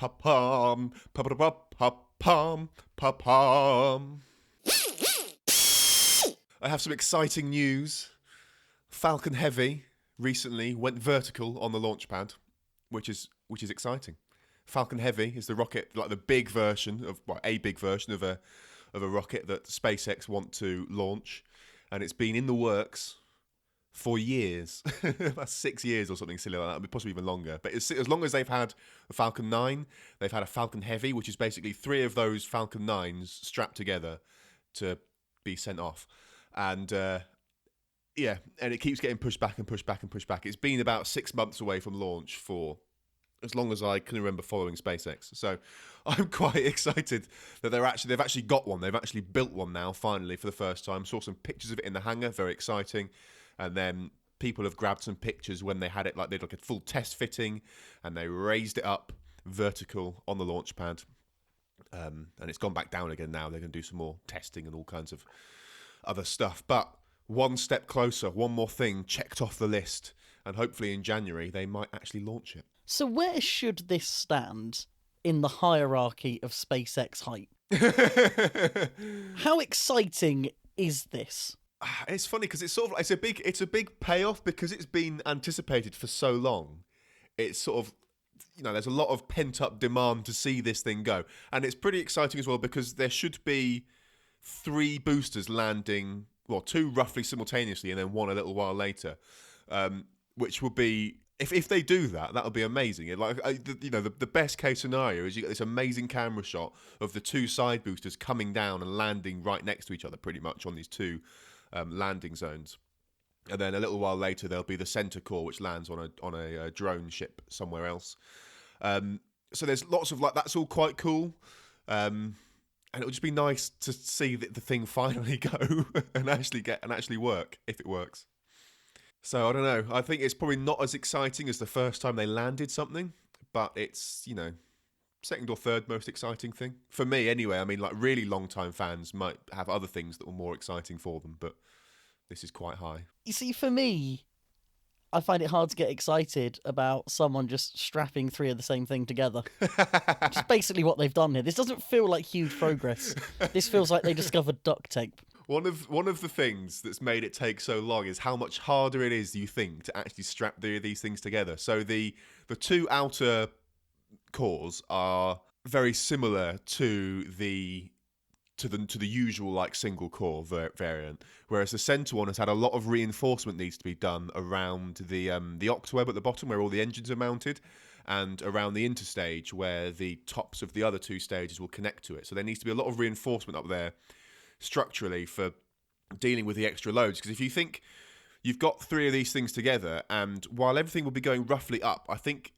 Pa-pum, pa-pa-pa-pa-pum, pa-pum. I have some exciting news. Falcon Heavy recently went vertical on the launch pad, which is exciting. Falcon Heavy is the rocket, like the big version of, well, a big version of a rocket that SpaceX want to launch, and it's been in the works for years. That's 6 years or something silly like that, possibly even longer. But as long as they've had a Falcon 9, they've had a Falcon Heavy, which is basically 3 of those Falcon 9s strapped together to be sent off. And yeah, and it keeps getting pushed back and pushed back and pushed back. It's been about 6 months away from launch for as long as I can remember following SpaceX. So I'm quite excited that they've actually got one. They've actually built one now, finally, for the first time. Saw some pictures of it in the hangar, very exciting. And then people have grabbed some pictures when they had it, like they did like a full test fitting, and they raised it up vertical on the launch pad. And it's gone back down again now. They're going to do some more testing and all kinds of other stuff. But one step closer, one more thing checked off the list. And hopefully in January, they might actually launch it. So where should this stand in the hierarchy of SpaceX hype? How exciting is this? It's funny because it's sort of it's a big payoff because it's been anticipated for so long. It's sort of, there's a lot of pent up demand to see this thing go, and it's pretty exciting as well because there should be 3 boosters landing, well, 2 roughly simultaneously, and then 1 a little while later, which would be. If they do that, that'll be amazing. The best case scenario is you get this amazing camera shot of the 2 side boosters coming down and landing right next to each other, pretty much on these 2 landing zones, and then a little while later there'll be the center core which lands on a drone ship somewhere else. So there's lots of that's all quite cool, and it'll just be nice to see the thing finally go and actually work if it works. So I don't know. I think it's probably not as exciting as the first time they landed something, but it's, second or third most exciting thing. For me, anyway. I mean, like, really long-time fans might have other things that were more exciting for them, but this is quite high. You see, for me, I find it hard to get excited about someone just strapping 3 of the same thing together. Which is basically what they've done here. This doesn't feel like huge progress. This feels like they discovered duct tape. One of the things that's made it take so long is how much harder it is, you think, to actually strap these things together. So the 2 outer cores are very similar to the usual like single core variant, whereas the center one has had a lot of reinforcement needs to be done around the octaweb at the bottom where all the engines are mounted, and around the interstage where the tops of the other 2 stages will connect to it. So there needs to be a lot of reinforcement up there structurally for dealing with the extra loads, because if you think you've got 3 of these things together, and while everything will be going roughly up, I think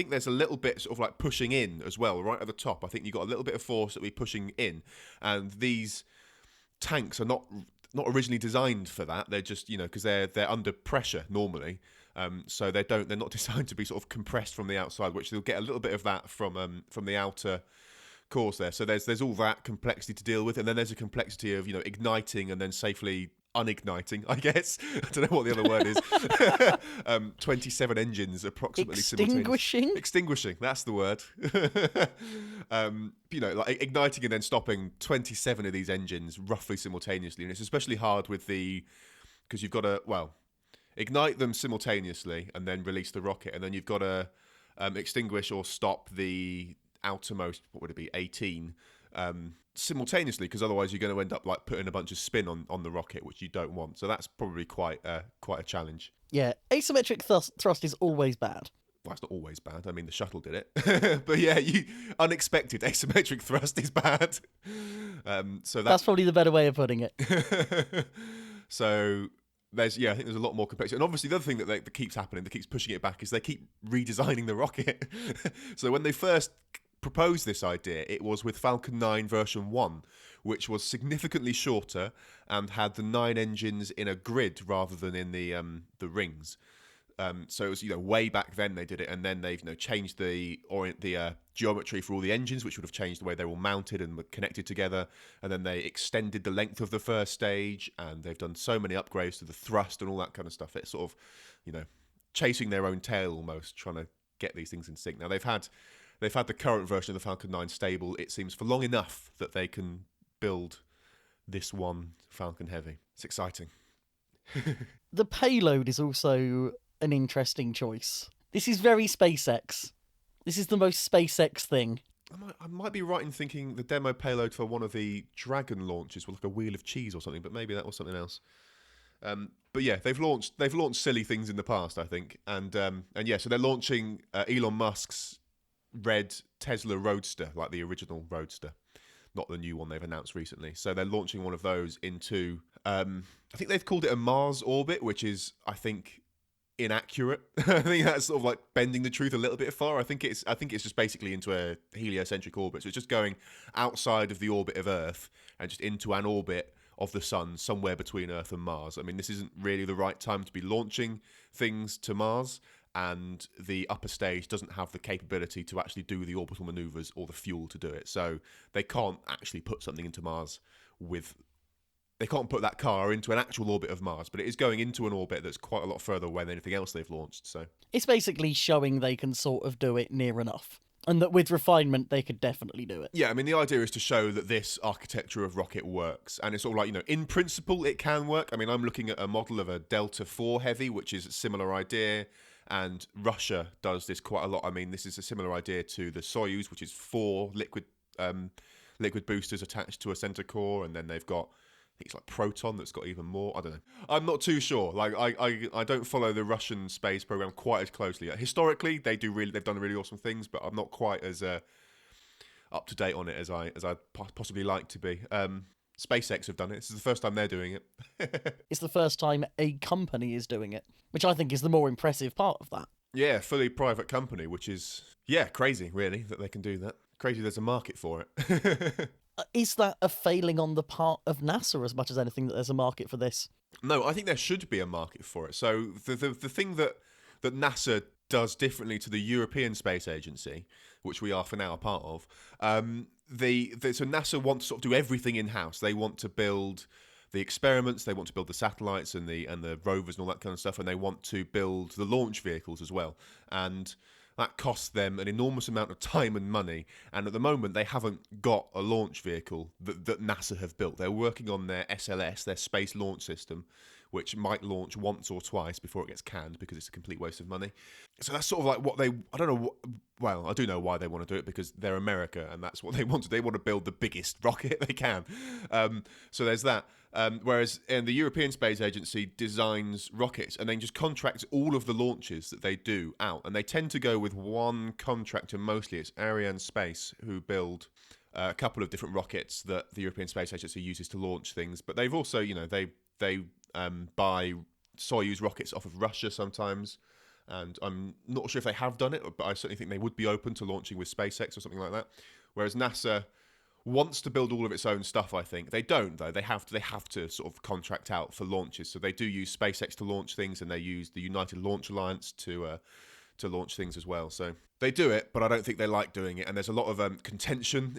there's a little bit sort of like pushing in as well, right at the top. I think you've got a little bit of force that will be pushing in, and these tanks are not originally designed for that. They're just, because they're under pressure normally, so they're not designed to be sort of compressed from the outside, which they'll get a little bit of that from the outer cores there. So there's all that complexity to deal with, and then there's a complexity of igniting and then safely unigniting, I guess. I don't know what the other word is. 27 engines approximately extinguishing, that's the word. Like igniting and then stopping 27 of these engines roughly simultaneously, and it's especially hard because you've got to ignite them simultaneously and then release the rocket, and then you've got to extinguish or stop the outermost, what would it be, 18 simultaneously, because otherwise you're going to end up like putting a bunch of spin on the rocket, which you don't want. So that's probably quite a challenge. Yeah, asymmetric thrust is always bad. Well, it's not always bad. I mean, the shuttle did it. But yeah, unexpected asymmetric thrust is bad. So that's probably the better way of putting it. So I think there's a lot more complexity. And obviously the other thing that keeps happening, that keeps pushing it back, is they keep redesigning the rocket. So when they first proposed this idea, it was with Falcon 9 version 1, which was significantly shorter and had the 9 engines in a grid rather than in the rings. So it was, way back then they did it, and then they've changed the geometry for all the engines, which would have changed the way they're all mounted and were connected together. And then they extended the length of the first stage, and they've done so many upgrades to the thrust and all that kind of stuff. It's sort of, chasing their own tail almost, trying to get these things in sync. Now they've had they've had the current version of the Falcon 9 stable, it seems, for long enough that they can build this one Falcon Heavy. It's exciting. The payload is also an interesting choice. This is very SpaceX. This is the most SpaceX thing. I might be right in thinking the demo payload for one of the Dragon launches was like a wheel of cheese or something, but maybe that was something else. But yeah, they've launched silly things in the past, I think, and yeah, so they're launching Elon Musk's red Tesla Roadster, like the original Roadster, not the new one they've announced recently. So they're launching one of those into, I think they've called it a Mars orbit, which is, I think, inaccurate. I think that's sort of like bending the truth a little bit far. I think it's just basically into a heliocentric orbit. So it's just going outside of the orbit of Earth and just into an orbit of the sun somewhere between Earth and Mars. I mean, this isn't really the right time to be launching things to Mars, and the upper stage doesn't have the capability to actually do the orbital maneuvers or the fuel to do it. So they can't actually put something into Mars they can't put that car into an actual orbit of Mars, but it is going into an orbit that's quite a lot further away than anything else they've launched. So it's basically showing they can sort of do it near enough, and that with refinement they could definitely do it. Yeah, I mean, the idea is to show that this architecture of rocket works, and it's sort of like, in principle it can work. I mean, I'm looking at a model of a Delta IV Heavy, which is a similar idea, and Russia does this quite a lot. I mean, this is a similar idea to the Soyuz, which is 4 liquid boosters attached to a center core, and then they've got, I think it's like Proton that's got even more. I don't know. I'm not too sure. Like I don't follow the Russian space program quite as closely. Historically, they've done really awesome things, but I'm not quite as up to date on it as I possibly like to be. SpaceX have done it. This is the first time they're doing it. It's the first time a company is doing it, which I think is the more impressive part of that. Yeah, fully private company, which is crazy, really, that they can do that. Crazy there's a market for it. Is that a failing on the part of NASA as much as anything that there's a market for this? No, I think there should be a market for it. So the thing that NASA does differently to the European Space Agency, which we are for now a part of, so NASA wants to sort of do everything in-house. They want to build the experiments, they want to build the satellites and the rovers and all that kind of stuff, and they want to build the launch vehicles as well. And that costs them an enormous amount of time and money. And at the moment, they haven't got a launch vehicle that NASA have built. They're working on their SLS, their Space Launch System, which might launch once or twice before it gets canned because it's a complete waste of money. So that's sort of like what they... I don't know... Well, I do know why they want to do it, because they're America and that's what they want to do. They want to build the biggest rocket they can. So there's that. Whereas in the European Space Agency designs rockets and then just contracts all of the launches that they do out. And they tend to go with one contractor mostly. It's Arianespace, who build a couple of different rockets that the European Space Agency uses to launch things. But they've also, they buy Soyuz rockets off of Russia sometimes. And I'm not sure if they have done it, but I certainly think they would be open to launching with SpaceX or something like that. Whereas NASA wants to build all of its own stuff, I think. They don't, though. They have to sort of contract out for launches. So they do use SpaceX to launch things, and they use the United Launch Alliance to launch things as well. So they do it, but I don't think they like doing it. And there's a lot of contention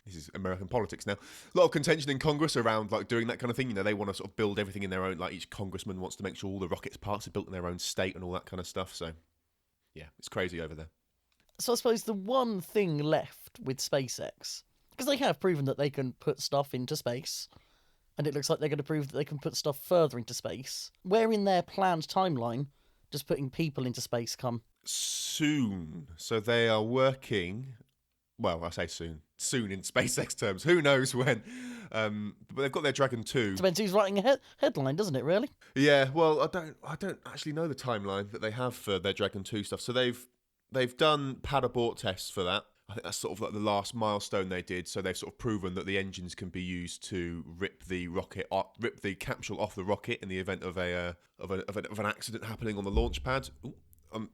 this is American politics now, a lot of contention in Congress around like doing that kind of thing. They want to sort of build everything in their own, like each congressman wants to make sure all the rockets parts are built in their own state and all that kind of stuff. So yeah, it's crazy over there. So I suppose the one thing left with SpaceX, because they have proven that they can put stuff into space, and it looks like they're going to prove that they can put stuff further into space. Where in their planned timeline does putting people into space come? Soon. So they are working... Well, I say soon. Soon in SpaceX terms. Who knows when? But they've got their Dragon 2. Depends who's writing a headline, doesn't it, really? Yeah, well, I don't actually know the timeline that they have for their Dragon 2 stuff. So they've done pad abort tests for that. I think that's sort of like the last milestone they did. So they've sort of proven that the engines can be used to rip the capsule off the rocket in the event of an accident happening on the launch pad.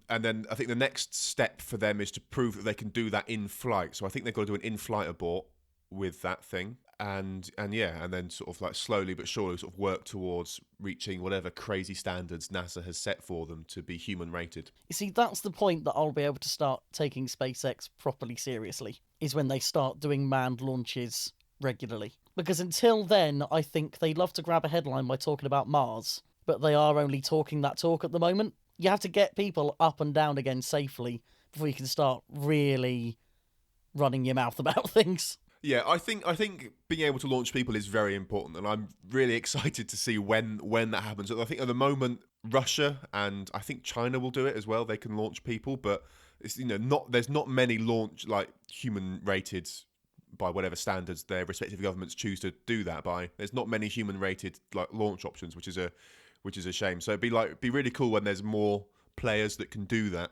And then I think the next step for them is to prove that they can do that in flight. So I think they've got to do an in-flight abort with that thing. And then sort of like slowly but surely sort of work towards reaching whatever crazy standards NASA has set for them to be human rated. You see, that's the point that I'll be able to start taking SpaceX properly seriously, is when they start doing manned launches regularly. Because until then, I think they love to grab a headline by talking about Mars, but they are only talking that talk at the moment. You have to get people up and down again safely before you can start really running your mouth about things. Yeah, I think being able to launch people is very important, and I'm really excited to see when that happens. I think at the moment Russia and I think China will do it as well. They can launch people, but it's not there's not many launch like human rated by whatever standards their respective governments choose to do that by. There's not many human rated like launch options, which is a shame. So it'd be really cool when there's more players that can do that.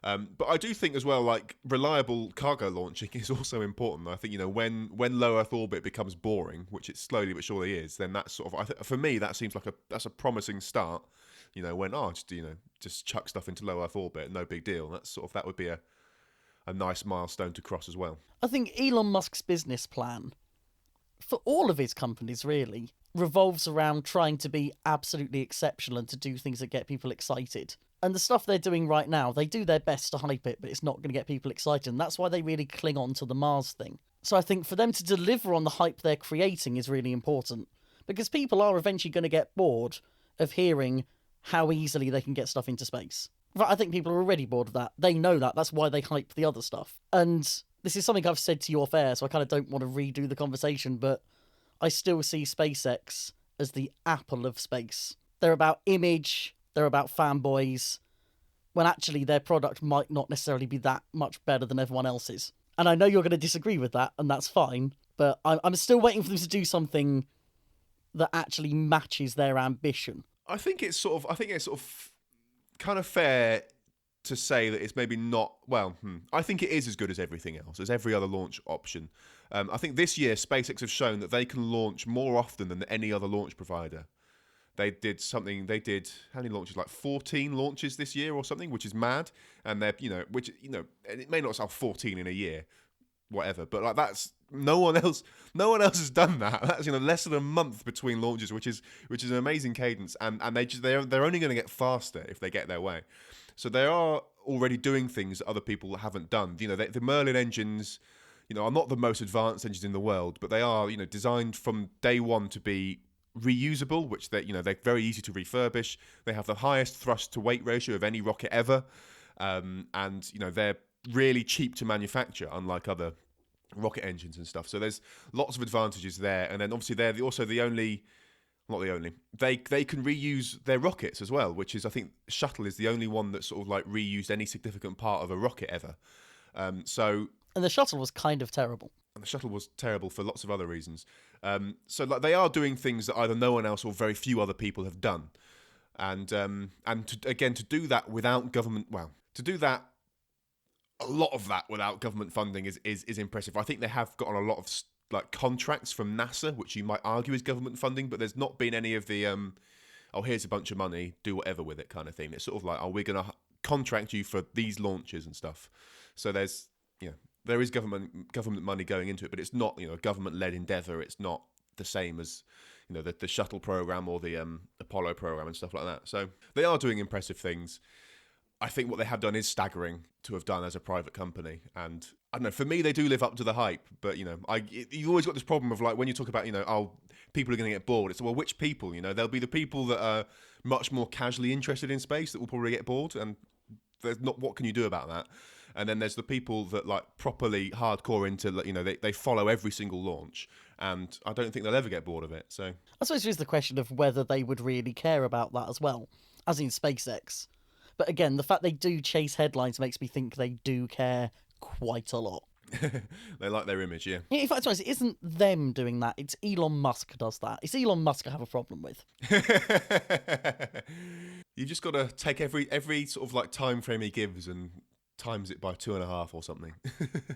But I do think as well, like reliable cargo launching is also important. I think when low Earth orbit becomes boring, which it slowly but surely is, then that's sort of for me that seems like that's a promising start. When just chuck stuff into low Earth orbit, no big deal. That would be a nice milestone to cross as well. I think Elon Musk's business plan, for all of his companies really, revolves around trying to be absolutely exceptional and to do things that get people excited. And the stuff they're doing right now, they do their best to hype it, but it's not going to get people excited. And that's why they really cling on to the Mars thing. So I think for them to deliver on the hype they're creating is really important. Because people are eventually going to get bored of hearing how easily they can get stuff into space. I think people are already bored of that. They know that. That's why they hype the other stuff. And this is something I've said to you off air, so I kind of don't want to redo the conversation, but I still see SpaceX as the Apple of space. They're about image, they're about fanboys, when actually their product might not necessarily be that much better than everyone else's. And I know you're going to disagree with that, and that's fine, but I'm still waiting for them to do something that actually matches their ambition. I think it's sort of kind of fair to say that it's maybe not. Well, I think it is as good as everything else, as every other launch option. I think this year SpaceX have shown that they can launch more often than any other launch provider. They did how many launches? Like 14 launches this year or something, which is mad. And they're and it may not sell 14 in a year, whatever. But like that's no one else has done that. That's less than a month between launches, which is an amazing cadence. And they're only going to get faster if they get their way. So they are already doing things that other people haven't done. The Merlin engines, are not the most advanced engines in the world, but they are designed from day one to be reusable, which they're very easy to refurbish. They have the highest thrust to weight ratio of any rocket ever, and they're really cheap to manufacture, unlike other rocket engines and stuff. So there's lots of advantages there, and then obviously they're also the only. Not the only. They can reuse their rockets as well, which is I think shuttle is the only one that sort of like reused any significant part of a rocket ever. And the shuttle was kind of terrible. And the shuttle was terrible for lots of other reasons. So like they are doing things that either no one else or very few other people have done, and to do that without government, to do that, a lot of that without government funding is impressive. I think they have gotten a lot of like contracts from NASA, which you might argue is government funding, but there's not been any of the here's a bunch of money, do whatever with it kind of thing. It's sort of like, we're going to contract you for these launches and stuff. So there is government money going into it, but it's not a government-led endeavour. It's not the same as the shuttle program or the Apollo program and stuff like that. So they are doing impressive things. I think what they have done is staggering to have done as a private company, and I don't know. For me, they do live up to the hype, but you've always got this problem of like when you talk about people are going to get bored. It's which people? There'll be the people that are much more casually interested in space that will probably get bored, and there's not. What can you do about that? And then there's the people that like properly hardcore into they follow every single launch, and I don't think they'll ever get bored of it. So I suppose there is the question of whether they would really care about that as well, as in SpaceX. But again, the fact they do chase headlines makes me think they do care quite a lot. They like their image, yeah. In fact, it isn't them doing that. It's Elon Musk does that. It's Elon Musk I have a problem with. You've just got to take every sort of like time frame he gives and times it by 2.5 or something.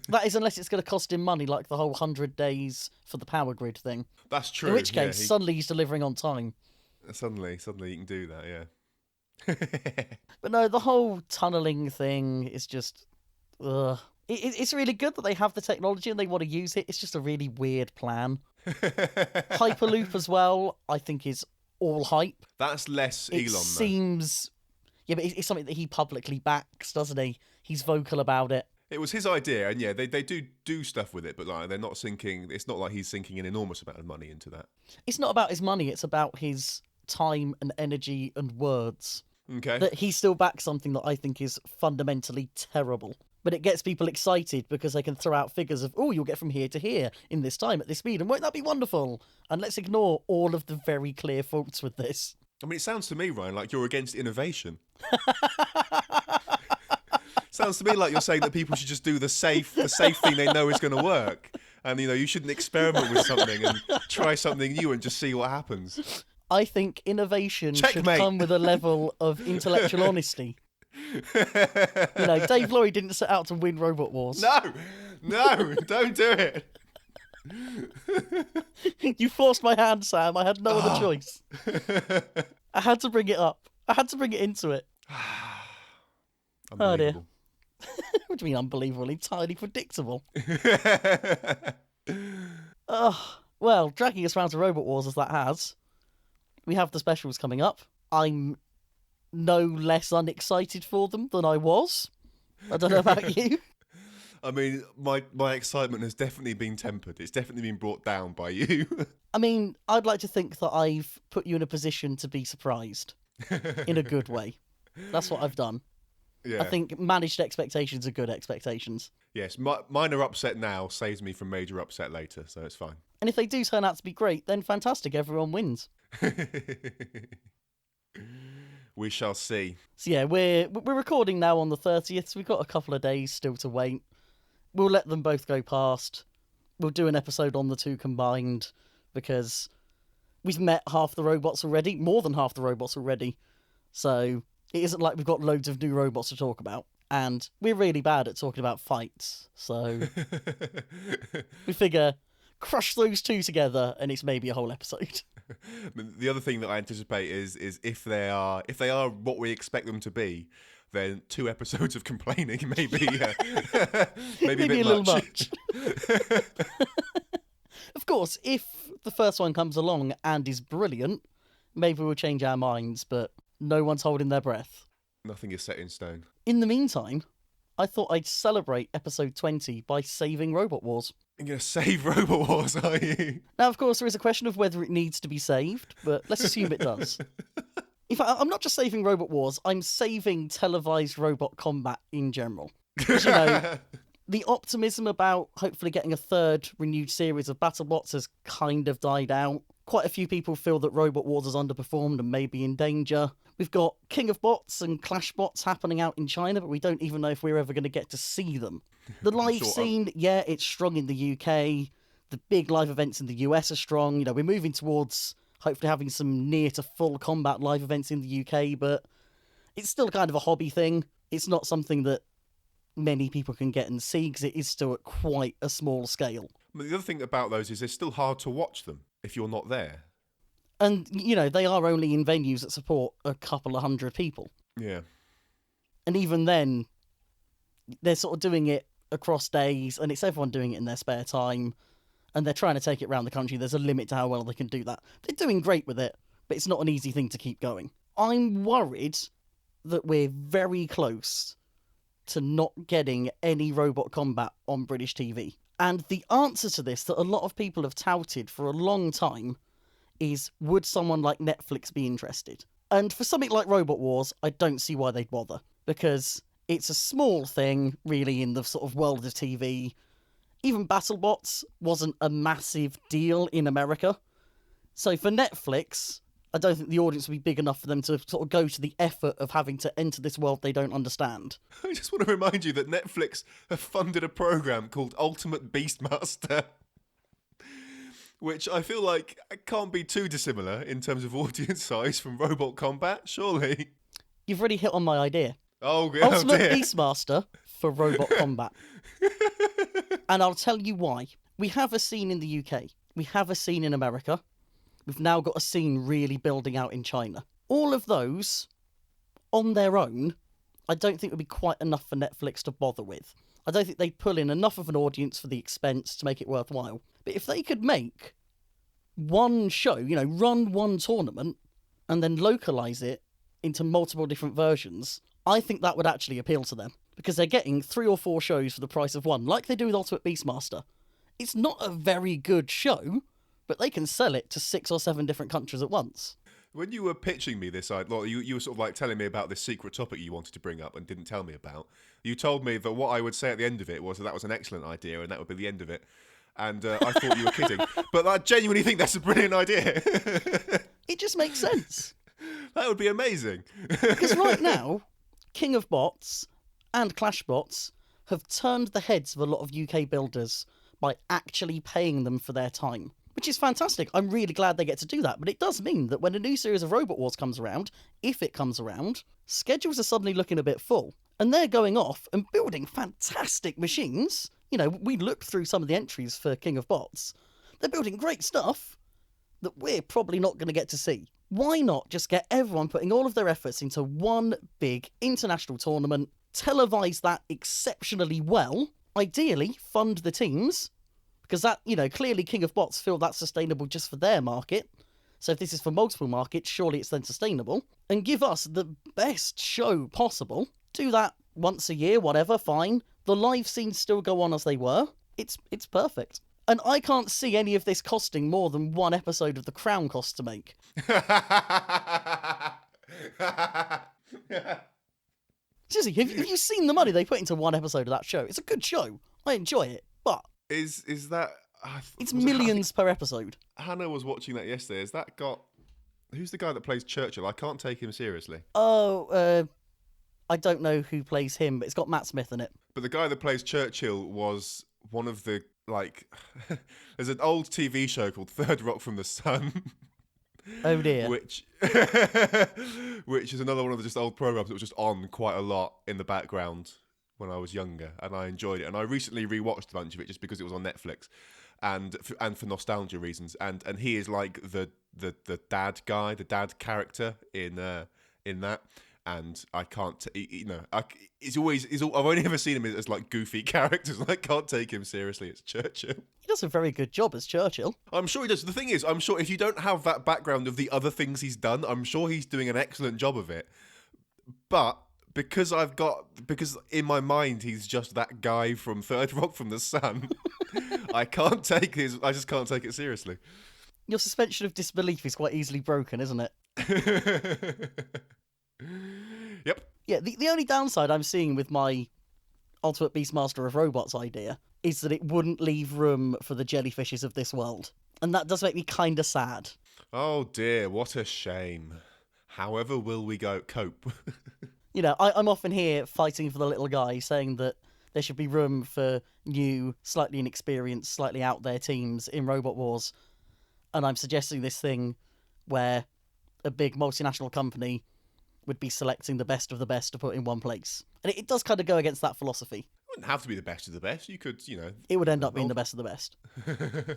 That is, unless it's going to cost him money, like the whole 100 days for the power grid thing. That's true. In which case, suddenly he's delivering on time. Suddenly you can do that, yeah. But no, the whole tunneling thing is just... It's really good that they have the technology and they want to use it. It's just a really weird plan. Hyperloop as well, I think is all hype. That's less Elon, though. Seems... Yeah, but it's something that he publicly backs, doesn't he? He's vocal about it. It was his idea, and yeah, they do stuff with it, but like they're not sinking... It's not like he's sinking an enormous amount of money into that. It's not about his money, it's about his time and energy and words. Okay. That he still backs something that I think is fundamentally terrible. But it gets people excited because they can throw out figures of, oh, you'll get from here to here in this time at this speed, and won't that be wonderful? And let's ignore all of the very clear faults with this. I mean, it sounds to me, Ryan, like you're against innovation. Sounds to me like you're saying that people should just do the safe thing they know is going to work. And, you shouldn't experiment with something and try something new and just see what happens. I think innovation should Checkmate. come with a level of intellectual honesty. Dave Laurie didn't set out to win Robot Wars. No, don't do it. You forced my hand, Sam. I had no other choice. I had to bring it up. I had to bring it into it. Oh dear. What do you mean unbelievable? Entirely predictable. Well, dragging us round to Robot Wars as that has, we have the specials coming up. I'm no less unexcited for them than I was. I don't know about you. I mean, my excitement has definitely been tempered. It's definitely been brought down by you. I mean, I'd like to think that I've put you in a position to be surprised in a good way. That's what I've done. Yeah. I think managed expectations are good expectations. Yes, minor upset now saves me from major upset later, so it's fine. And if they do turn out to be great, then fantastic, everyone wins. We shall see. So yeah, we're recording now on the 30th, so we've got a couple of days still to wait. We'll let them both go past. We'll do an episode on the two combined, because we've met half the robots already, more than half the robots already. So it isn't like we've got loads of new robots to talk about. And we're really bad at talking about fights, so we figure crush those two together and it's maybe a whole episode. The other thing that I anticipate is if they are what we expect them to be, then 2 episodes of complaining maybe maybe a little much. Of course, if the first one comes along and is brilliant, maybe we'll change our minds, but no one's holding their breath. Nothing is set in stone. In the meantime, I thought I'd celebrate episode 20 by saving Robot Wars. You're going to save Robot Wars, are you? Now, of course, there is a question of whether it needs to be saved, but let's assume it does. In fact, I'm not just saving Robot Wars, I'm saving televised robot combat in general. Because, the optimism about hopefully getting a third renewed series of BattleBots has kind of died out. Quite a few people feel that Robot Wars has underperformed and may be in danger. We've got King of Bots and Clash Bots happening out in China, but we don't even know if we're ever going to get to see them. The live scene, yeah, it's strong in the UK. The big live events in the US are strong. We're moving towards hopefully having some near to full combat live events in the UK, but it's still kind of a hobby thing. It's not something that many people can get and see because it is still at quite a small scale. But the other thing about those is they're still hard to watch them if you're not there. And, they are only in venues that support a couple of hundred people. Yeah. And even then, they're sort of doing it across days, and it's everyone doing it in their spare time, and they're trying to take it around the country. There's a limit to how well they can do that. They're doing great with it, but it's not an easy thing to keep going. I'm worried that we're very close to not getting any robot combat on British TV. And the answer to this that a lot of people have touted for a long time is, would someone like Netflix be interested? And for something like Robot Wars, I don't see why they'd bother, because it's a small thing, really, in the sort of world of TV. Even BattleBots wasn't a massive deal in America. So for Netflix, I don't think the audience would be big enough for them to sort of go to the effort of having to enter this world they don't understand. I just want to remind you that Netflix have funded a program called Ultimate Beastmaster, which I feel like can't be too dissimilar in terms of audience size from Robot Combat, surely. You've really hit on my idea. Oh, Ultimate dear. Beastmaster for Robot Combat. And I'll tell you why. We have a scene in the UK. We have a scene in America. We've now got a scene really building out in China. All of those, on their own, I don't think would be quite enough for Netflix to bother with. I don't think they'd pull in enough of an audience for the expense to make it worthwhile. But if they could make one show, run one tournament, and then localise it into multiple different versions, I think that would actually appeal to them. Because they're getting 3 or 4 shows for the price of one, like they do with Ultimate Beastmaster. It's not a very good show, but they can sell it to 6 or 7 different countries at once. When you were pitching me this, you were sort of like telling me about this secret topic you wanted to bring up and didn't tell me about. You told me that what I would say at the end of it was that was an excellent idea and that would be the end of it. And I thought you were kidding. But I genuinely think that's a brilliant idea. It just makes sense. That would be amazing. Because right now, King of Bots and Clash Bots have turned the heads of a lot of UK builders by actually paying them for their time, which is fantastic. I'm really glad they get to do that. But it does mean that when a new series of Robot Wars comes around, if it comes around, schedules are suddenly looking a bit full. And they're going off and building fantastic machines. You know, we looked through some of the entries for King of Bots. They're building great stuff that we're probably not going to get to see. Why not just get everyone putting all of their efforts into one big international tournament, televise that exceptionally well, ideally fund the teams, because that, you know, clearly King of Bots feel that's sustainable just for their market. So if this is for multiple markets, surely it's then sustainable. And give us the best show possible. Do that once a year, whatever, fine. The live scenes still go on as they were. It's perfect. And I can't see any of this costing more than one episode of The Crown costs to make. Seriously, have you seen the money they put into one episode of that show? It's a good show. I enjoy it, but Is that? it's millions per episode. Hannah was watching that yesterday. Has that got? Who's the guy that plays Churchill? I can't take him seriously. Oh, I don't know who plays him, but it's got Matt Smith in it. But the guy that plays Churchill was one of the there's an old TV show called Third Rock from the Sun. Oh dear. Which is another one of the just old programs that was just on quite a lot in the background when I was younger, and I enjoyed it. And I recently rewatched a bunch of it just because it was on Netflix, and for nostalgia reasons. And he is like the dad guy, the dad character in that. And I can't, I've only ever seen him as like goofy characters. And I can't take him seriously. It's Churchill. He does a very good job as Churchill. I'm sure he does. The thing is, I'm sure if you don't have that background of the other things he's done, I'm sure he's doing an excellent job of it. But because in my mind he's just that guy from Third Rock from the Sun, I just can't take it seriously. Your suspension of disbelief is quite easily broken, isn't it? Yep. Yeah, the only downside I'm seeing with my Ultimate Beastmaster of Robots idea is that it wouldn't leave room for the jellyfishes of this world. And that does make me kind of sad. Oh dear, what a shame. However will we cope? You know, I'm often here fighting for the little guy, saying that there should be room for new, slightly inexperienced, slightly out there teams in Robot Wars. And I'm suggesting this thing where a big multinational company would be selecting the best of the best to put in one place. And it does kind of go against that philosophy. It wouldn't have to be the best of the best. You could, It would end up being the best of the best.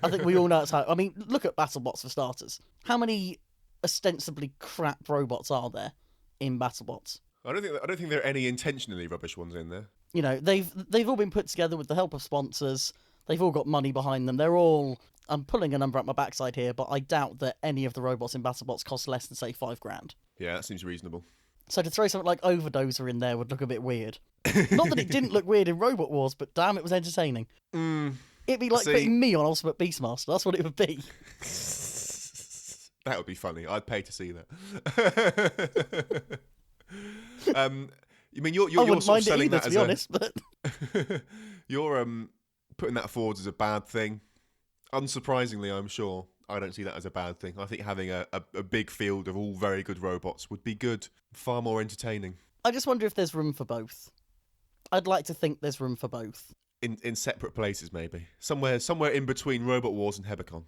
I think we all know it's how... I mean, look at BattleBots for starters. How many ostensibly crap robots are there in BattleBots? I don't think there are any intentionally rubbish ones in there. You know, they've all been put together with the help of sponsors. They've all got money behind them. They're all... I'm pulling a number up my backside here, but I doubt that any of the robots in BattleBots cost less than, say, $5,000. Yeah, that seems reasonable. So to throw something like Overdoser in there would look a bit weird. Not that it didn't look weird in Robot Wars, but damn, it was entertaining. It'd be like putting me on Ultimate Beastmaster. That's what it would be. That would be funny. I'd pay to see that. You mean you're wouldn't sort mind of selling it either, that to be honest, but you're putting that forward as a bad thing. Unsurprisingly, I'm sure I don't see that as a bad thing. I think having a big field of all very good robots would be good, far more entertaining. I just wonder if there's room for both. I'd like to think there's room for both. In separate places, maybe. Somewhere in between Robot Wars and Hebicon.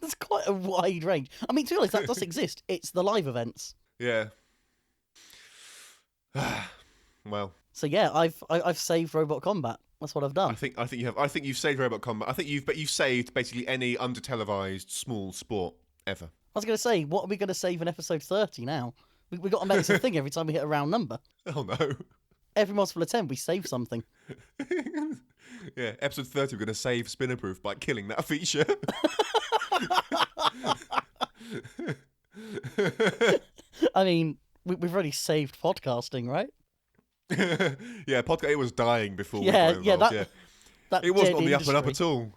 There's quite a wide range. I mean, to be honest, that does exist. It's the live events. Yeah. Well. So yeah, I've saved Robot Combat. That's what I've done. I think you have. I think you've saved Robot Combat. I think you've saved basically any under-televised small sport ever. I was going to say, what are we going to save in episode 30 now? We got to make this a thing every time we hit a round number. Oh no. Every multiple attempt, we save something. Yeah, episode 30, we're going to save Spinnerproof by killing that feature. I mean, we've already saved podcasting, right? Yeah, podcast. It was dying before. Yeah, we got involved. that it wasn't on the industry. up and up at all.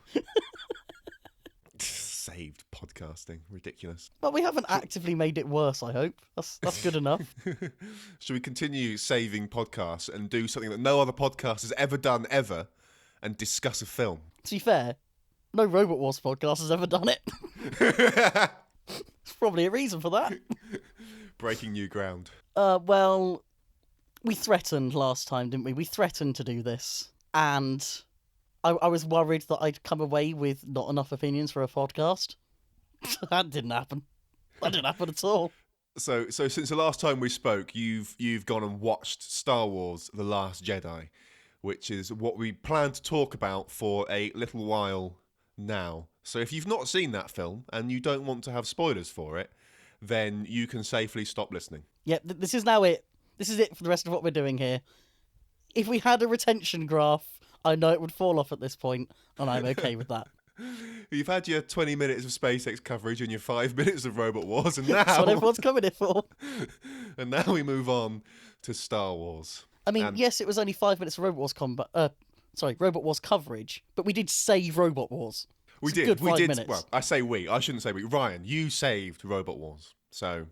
Saved podcast. podcasting. Ridiculous. But we haven't actively made it worse, I hope. That's good enough. Should we continue saving podcasts and do something that no other podcast has ever done ever and discuss a film? To be fair, no Robot Wars podcast has ever done it. There's probably a reason for that. Breaking new ground. Well, we threatened last time, didn't we? We threatened to do this. And I was worried that I'd come away with not enough opinions for a podcast. That didn't happen. That didn't happen at all. So since the last time we spoke, you've gone and watched Star Wars: The Last Jedi, which is what we plan to talk about for a little while now. So if you've not seen that film and you don't want to have spoilers for it, then you can safely stop listening. Yeah, this is now it. This is it for the rest of what we're doing here. If we had a retention graph, I know it would fall off at this point, and I'm okay with that. You've had your 20 minutes of SpaceX coverage and your 5 minutes of Robot Wars, and now... That's what everyone's coming here for. And now we move on to Star Wars. I mean, yes, it was only 5 minutes of Robot Wars coverage, but we did save Robot Wars. We did. Well, I say we. I shouldn't say we. Ryan, you saved Robot Wars. So,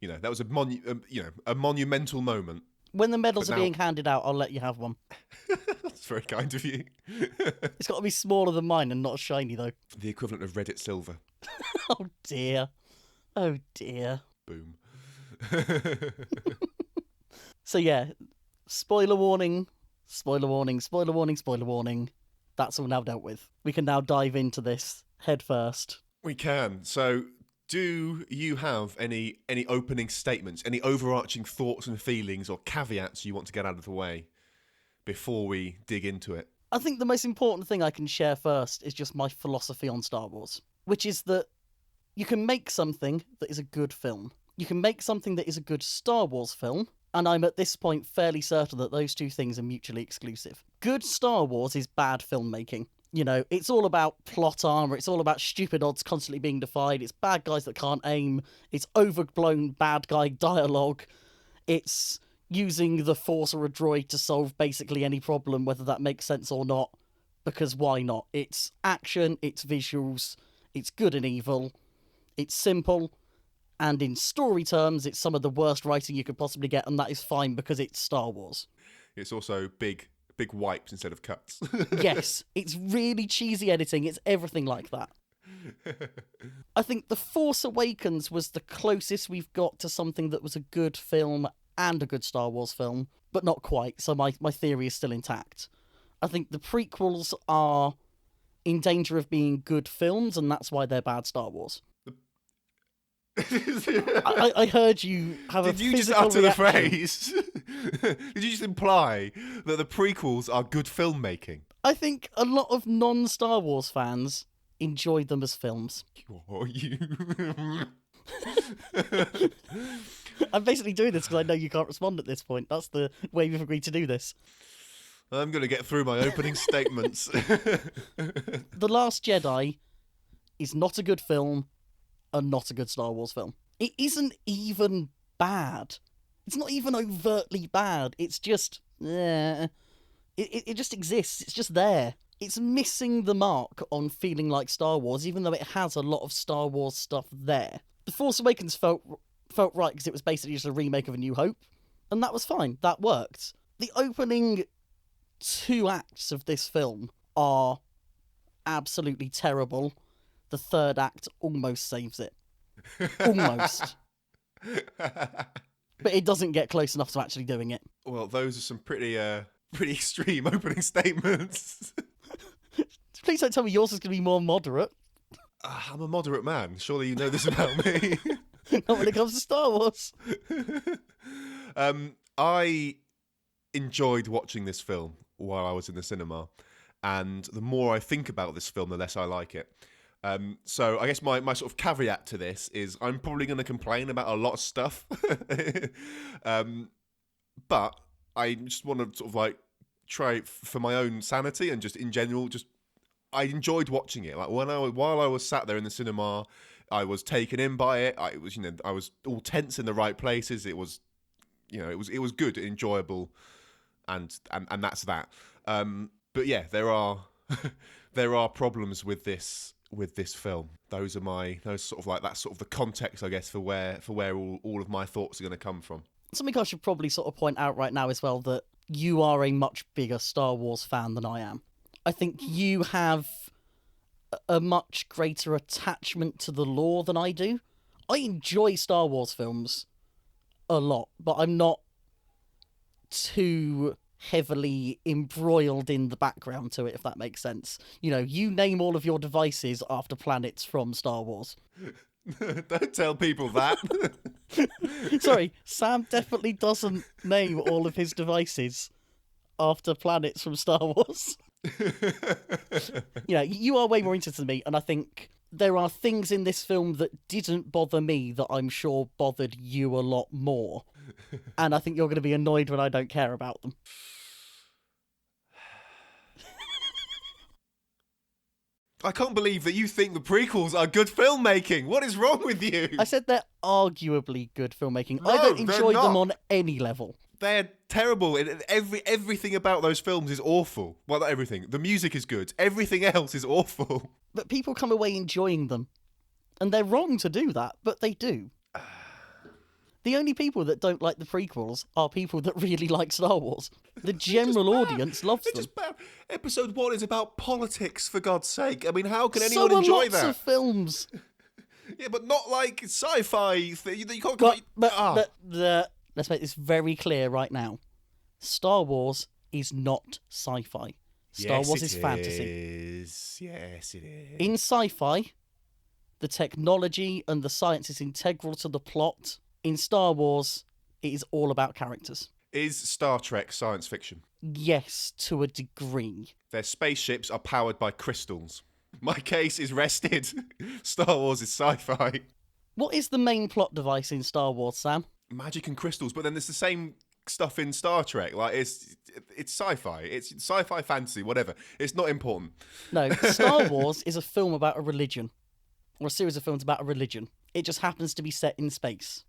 that was a monumental moment. When the medals are being handed out, I'll let you have one. That's very kind of you. It's got to be smaller than mine and not shiny, though. The equivalent of Reddit silver. Oh, dear. Oh, dear. Boom. So, yeah. Spoiler warning. Spoiler warning. Spoiler warning. Spoiler warning. That's all now dealt with. We can now dive into this head first. We can. So, do you have any opening statements, any overarching thoughts and feelings or caveats you want to get out of the way before we dig into it? I think the most important thing I can share first is just my philosophy on Star Wars, which is that you can make something that is a good film. You can make something that is a good Star Wars film, and I'm at this point fairly certain that those two things are mutually exclusive. Good Star Wars is bad filmmaking. It's all about plot armor. It's all about stupid odds constantly being defied. It's bad guys that can't aim. It's overblown bad guy dialogue. It's using the Force or a droid to solve basically any problem, whether that makes sense or not, because why not? It's action, it's visuals, it's good and evil, it's simple, and in story terms, it's some of the worst writing you could possibly get, and that is fine because it's Star Wars. It's also big wipes instead of cuts. Yes, it's really cheesy editing. It's everything like that. I think The Force Awakens was the closest we've got to something that was a good film and a good Star Wars film, but not quite, so my theory is still intact. I think the prequels are in danger of being good films, and that's why they're bad Star Wars. I heard you have a physical Did you just utter reaction. the phrase? Did you just imply that the prequels are good filmmaking? I think a lot of non-Star Wars fans enjoyed them as films. Are you? I'm basically doing this because I know you can't respond at this point. That's the way we've agreed to do this. I'm going to get through my opening statements. The Last Jedi is not a good film and not a good Star Wars film. It isn't even bad. It's not even overtly bad. It's just... It just exists. It's just there. It's missing the mark on feeling like Star Wars, even though it has a lot of Star Wars stuff there. The Force Awakens felt right because it was basically just a remake of A New Hope, and that was fine. That worked. The opening 2 acts of this film are absolutely terrible. The 3rd act almost saves it. Almost. But it doesn't get close enough to actually doing it. Well, those are some pretty extreme opening statements. Please don't tell me yours is going to be more moderate. I'm a moderate man. Surely you know this about me. Not when it comes to Star Wars. I enjoyed watching this film while I was in the cinema, and the more I think about this film, the less I like it. So I guess my sort of caveat to this is I'm probably going to complain about a lot of stuff. But I just want to sort of try for my own sanity and just in general, I enjoyed watching it. While I was sat there in the cinema, I was taken in by it. I was all tense in the right places. It was, it was good, enjoyable, and that's that. But yeah, there are there are problems with this with this film. Those sort of like, that's sort of the context, I guess, for where all of my thoughts are going to come from. Something I should probably sort of point out right now as well, that you are a much bigger Star Wars fan than I am. I think you have a much greater attachment to the lore than I do. I enjoy Star Wars films a lot, but I'm not too heavily embroiled in the background to it, if that makes sense. You know, you name all of your devices after planets from Star Wars. Don't tell people that. Sorry, Sam definitely doesn't name all of his devices after planets from Star Wars. You know, you are way more interested than me, and I think there are things in this film that didn't bother me that I'm sure bothered you a lot more. And I think you're going to be annoyed when I don't care about them. I can't believe that you think the prequels are good filmmaking. What is wrong with you? I said they're arguably good filmmaking. No, I don't they're enjoy them not. on any level. They're terrible. Everything about those films is awful. Well, not everything. The music is good. Everything else is awful. But people come away enjoying them. And they're wrong to do that, but they do. The only people that don't like the prequels are people that really like Star Wars. The general audience loves They're them. just bad. Episode 1 is about politics, for God's sake. I mean, how can So anyone are enjoy lots that? of films. Yeah, but not like sci-fi. You can't. Let's make this very clear right now. Star Wars is not sci-fi. Star Wars is fantasy. Yes, it is. In sci-fi, the technology and the science is integral to the plot. In Star Wars, it is all about characters. Is Star Trek science fiction? Yes, to a degree. Their spaceships are powered by crystals. My case is rested. Star Wars is sci-fi. What is the main plot device in Star Wars, Sam? Magic and crystals, but then there's the same stuff in Star Trek. Like, it's sci-fi. It's sci-fi fantasy, whatever. It's not important. No, Star Wars is a film about a religion. Or a series of films about a religion. It just happens to be set in space.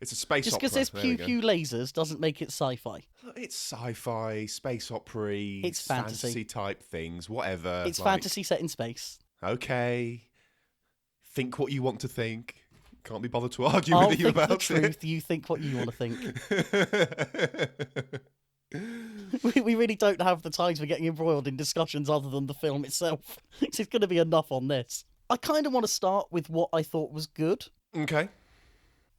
It's a space Just opera. because there's There we pew go. pew lasers doesn't make it sci-fi. It's sci-fi, space opera, It's fantasy. type things, whatever. It's fantasy set in space. Okay. Think what you want to think. Can't be bothered to argue I'll with you think the about truth, you think what you want to think. We really don't have the time for getting embroiled in discussions other than the film itself. It's going to be enough on this. I kind of want to start with what I thought was good, Okay.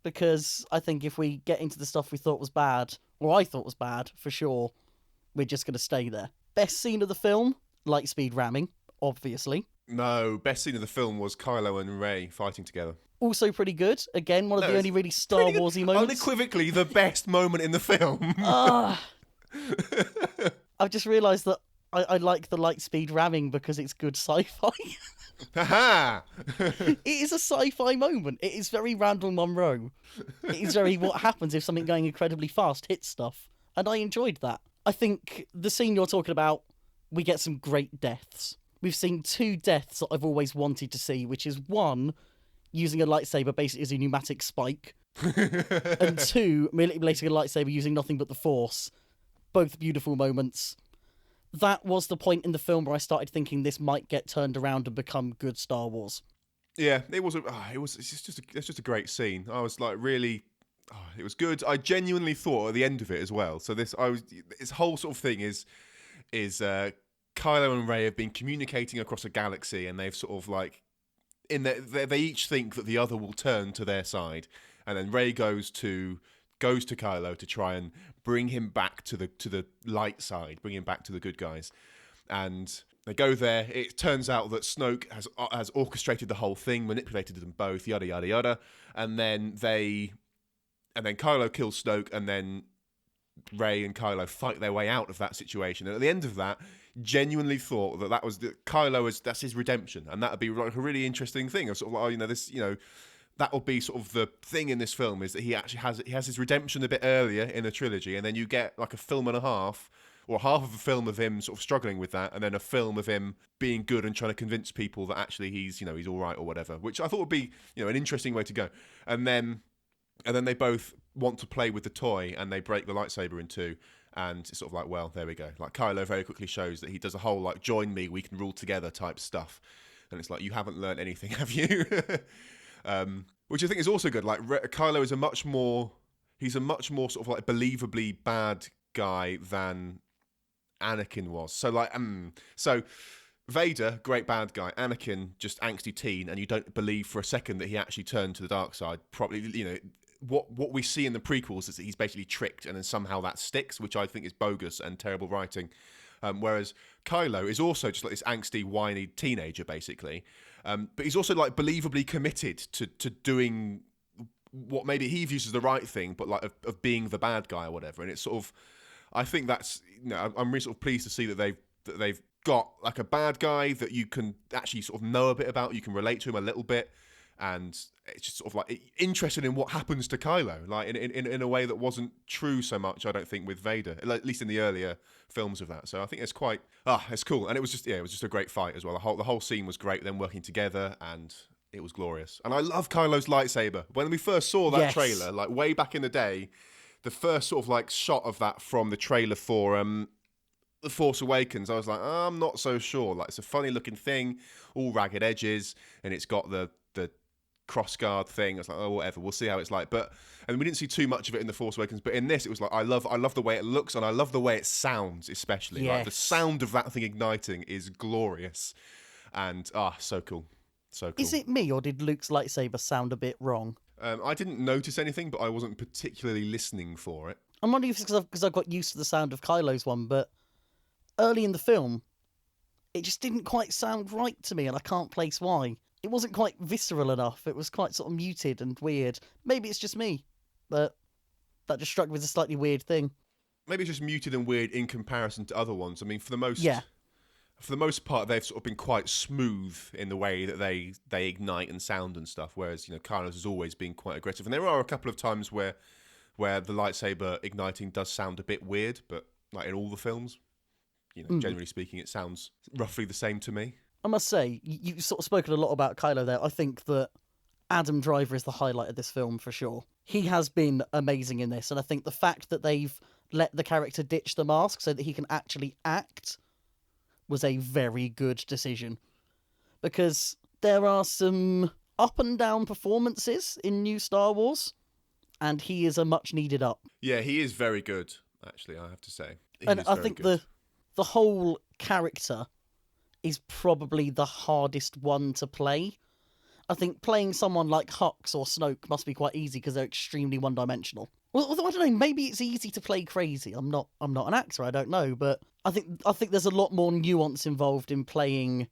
because I think if we get into the stuff we thought was bad, or I thought was bad, for sure, we're just going to stay there. Best scene of the film? Lightspeed ramming, obviously. No, best scene of the film was Kylo and Rey fighting together. Also pretty good. Again, one of No, the it's only really Star Pretty good. Warsy moments. Unequivocally the best moment in the film. I've just realised that I like the Lightspeed ramming because it's good sci-fi. Haha! It is a sci-fi moment. It is very Randall Munro. It is very what happens if something going incredibly fast hits stuff. And I enjoyed that. I think the scene you're talking about, we get some great deaths. We've seen 2 deaths that I've always wanted to see, which is 1, using a lightsaber basically as a pneumatic spike, and 2, manipulating a lightsaber using nothing but the Force. Both beautiful moments. That was the point in the film where I started thinking this might get turned around and become good Star Wars. Yeah, it was. It's just a great scene. I was like really. It was good. I genuinely thought at the end of it as well. So this whole sort of thing is Kylo and Rey have been communicating across a galaxy, and they've sort of like they each think that the other will turn to their side, and then Rey goes to Kylo to try and bring him back to the light side, bring him back to the good guys. And they go there. It turns out that Snoke has orchestrated the whole thing, manipulated them both, yada yada yada. And then Kylo kills Snoke, and then Rey and Kylo fight their way out of that situation. And at the end of that, genuinely thought that was that's his redemption, and that would be like a really interesting thing. Of sort of like, that will be sort of the thing in this film, is that he actually has his redemption a bit earlier in the trilogy, and then you get like a film and a half, or half of a film of him sort of struggling with that, and then a film of him being good and trying to convince people that actually he's all right or whatever, which I thought would be an interesting way to go. And then they both want to play with the toy, and they break the lightsaber in 2, And it's sort of like, well, there we go. Like Kylo very quickly shows that he does a whole like join me, we can rule together type stuff. And it's like, you haven't learned anything, have you? Which I think is also good. Like Kylo is he's a much more sort of like believably bad guy than Anakin was. So like, so Vader, great bad guy. Anakin, just angsty teen, and you don't believe for a second that he actually turned to the dark side. Probably, what we see in the prequels is that he's basically tricked, and then somehow that sticks, which I think is bogus and terrible writing. Whereas Kylo is also just like this angsty, whiny teenager, basically. But he's also like believably committed to doing what maybe he views as the right thing, but like of being the bad guy or whatever. And it's sort of, I think that's, I'm really sort of pleased to see that they've got like a bad guy that you can actually sort of know a bit about, you can relate to him a little bit, and it's just sort of like interested in what happens to Kylo, like in a way that wasn't true so much, I don't think, with Vader, at least in the earlier films of that. So I think it's quite it's cool, and it was just a great fight as well. The whole scene was great, them working together, and it was glorious. And I love Kylo's lightsaber. When we first saw that trailer, like way back in the day, the first sort of like shot of that from the trailer for The Force Awakens, I was like, I'm not so sure. Like, it's a funny looking thing, all ragged edges, and it's got the crossguard thing. I was like, oh, whatever, we'll see how it's like. And we didn't see too much of it in The Force Awakens, but in this, it was like, I love the way it looks, and I love the way it sounds, especially. Yes. Like, the sound of that thing igniting is glorious, and so cool. So cool. Is it me, or did Luke's lightsaber sound a bit wrong? I didn't notice anything, but I wasn't particularly listening for it. I'm wondering if it's because I've got used to the sound of Kylo's one, but early in the film, it just didn't quite sound right to me, and I can't place why. It wasn't quite visceral enough. It was quite sort of muted and weird. Maybe it's just me, but that just struck me as a slightly weird thing. Maybe it's just muted and weird in comparison to other ones. I mean, for the most part, they've sort of been quite smooth in the way that they ignite and sound and stuff, whereas, Kylo's has always been quite aggressive. And there are a couple of times where the lightsaber igniting does sound a bit weird, but like in all the films, generally speaking, it sounds roughly the same to me. I must say, you've sort of spoken a lot about Kylo there. I think that Adam Driver is the highlight of this film for sure. He has been amazing in this, and I think the fact that they've let the character ditch the mask so that he can actually act was a very good decision. Because there are some up and down performances in new Star Wars, and he is a much needed up. Yeah, he is very good, actually, I have to say. And I think the whole character is probably the hardest one to play. I think playing someone like Hux or Snoke must be quite easy because they're extremely one-dimensional. Well, although I don't know, maybe it's easy to play crazy. I'm not an actor, I don't know, but I think there's a lot more nuance involved in playing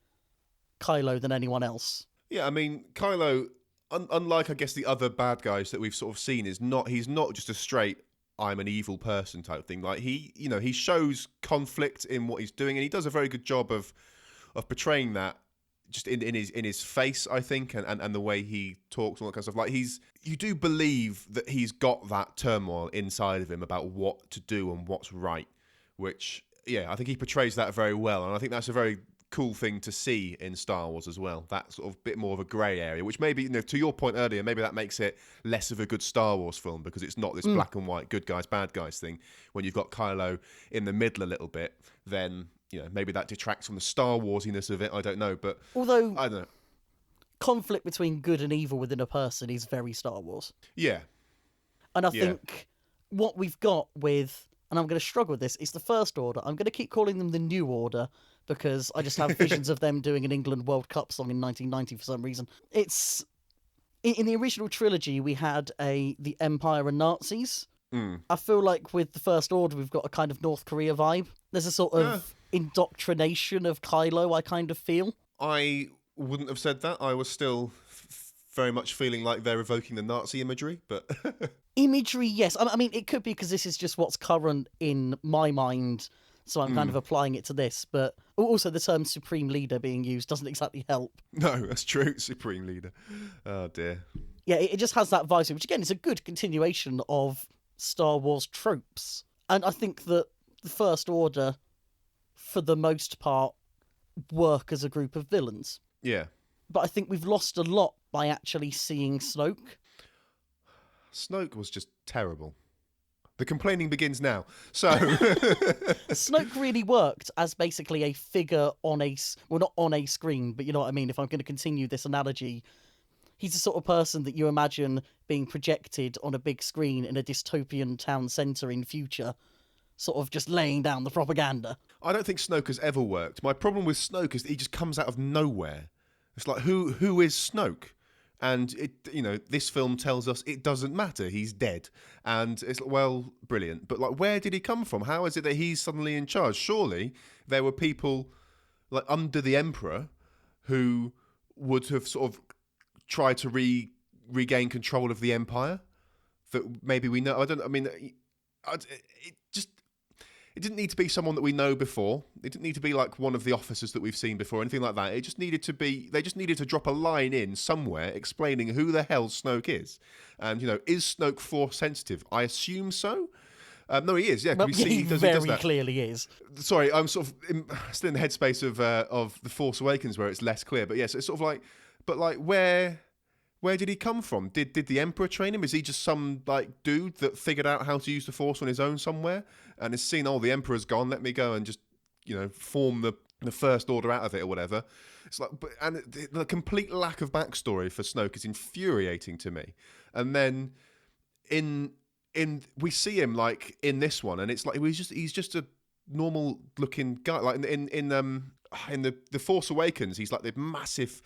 Kylo than anyone else. Yeah, I mean, Kylo, unlike I guess the other bad guys that we've sort of seen, he's not just a straight I'm an evil person type thing. Like he shows conflict in what he's doing, and he does a very good job of portraying that just in his face, I think, and the way he talks and all that kind of stuff. Like you do believe that he's got that turmoil inside of him about what to do and what's right, which, yeah, I think he portrays that very well, and I think that's a very cool thing to see in Star Wars as well. That sort of bit more of a grey area, which maybe, to your point earlier, maybe that makes it less of a good Star Wars film because it's not this black and white good guys, bad guys thing. When you've got Kylo in the middle a little bit, then maybe that detracts from the Star Warsiness of it. I don't know, but although I don't know. Conflict between good and evil within a person is very Star Wars. Yeah, and I think what we've got with, and I'm going to struggle with this, is the First Order. I'm going to keep calling them the New Order because I just have visions of them doing an England World Cup song in 1990 for some reason. It's in the original trilogy we had the Empire and Nazis. I feel like with the First Order we've got a kind of North Korea vibe. There's a sort of indoctrination of Kylo, I kind of feel. I wouldn't have said that. I was still very much feeling like they're evoking the Nazi imagery, but imagery, yes. I mean, it could be because this is just what's current in my mind, so I'm kind of applying it to this. But also, the term Supreme Leader being used doesn't exactly help. No, that's true. Supreme Leader. Oh dear. Yeah, it just has that vibe, which again is a good continuation of Star Wars tropes. And I think that the First Order, for the most part, work as a group of villains. Yeah. But I think we've lost a lot by actually seeing Snoke. Snoke was just terrible. The complaining begins now. So, Snoke really worked as basically a figure on well, not on a screen, but you know what I mean. If I'm going to continue this analogy, he's the sort of person that you imagine being projected on a big screen in a dystopian town centre in future, sort of just laying down the propaganda. I don't think Snoke has ever worked. My problem with Snoke is that he just comes out of nowhere. It's like, who is Snoke? And this film tells us it doesn't matter. He's dead, and it's well, brilliant. But like, where did he come from? How is it that he's suddenly in charge? Surely there were people like under the Emperor who would have sort of tried to regain control of the Empire. That maybe we know. It didn't need to be someone that we know before. It didn't need to be like one of the officers that we've seen before, anything like that. It just needed to be, they just needed to drop a line in somewhere explaining who the hell Snoke is. And, is Snoke Force sensitive? I assume so. No, he is, yeah. Well, he does very that. clearly is. Sorry, I'm sort of still in the headspace of The Force Awakens where it's less clear. But yes, it's sort of like, where did he come from? Did the Emperor train him? Is he just some like dude that figured out how to use the Force on his own somewhere and has seen, the Emperor's gone, let me go and just form the First Order out of it or whatever? It's like, and the complete lack of backstory for Snoke is infuriating to me. And then in we see him like in this one, and it's like he's just a normal looking guy. Like in the Force Awakens, he's like the massive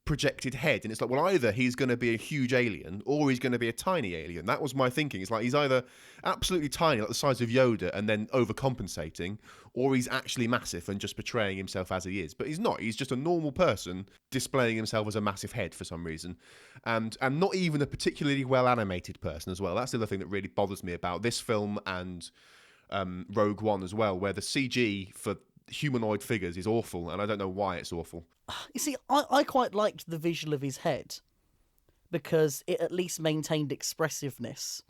projected head, and it's like, well, either he's going to be a huge alien or he's going to be a tiny alien. That was my thinking. It's like he's either absolutely tiny, like the size of Yoda, and then overcompensating, or he's actually massive and just portraying himself as he is. But he's not. He's just a normal person displaying himself as a massive head for some reason, and not even a particularly well animated person as well. That's the other thing that really bothers me about this film and Rogue One as well, where the CG for humanoid figures is awful, and I don't know why it's awful. You see, I quite liked the visual of his head because it at least maintained expressiveness.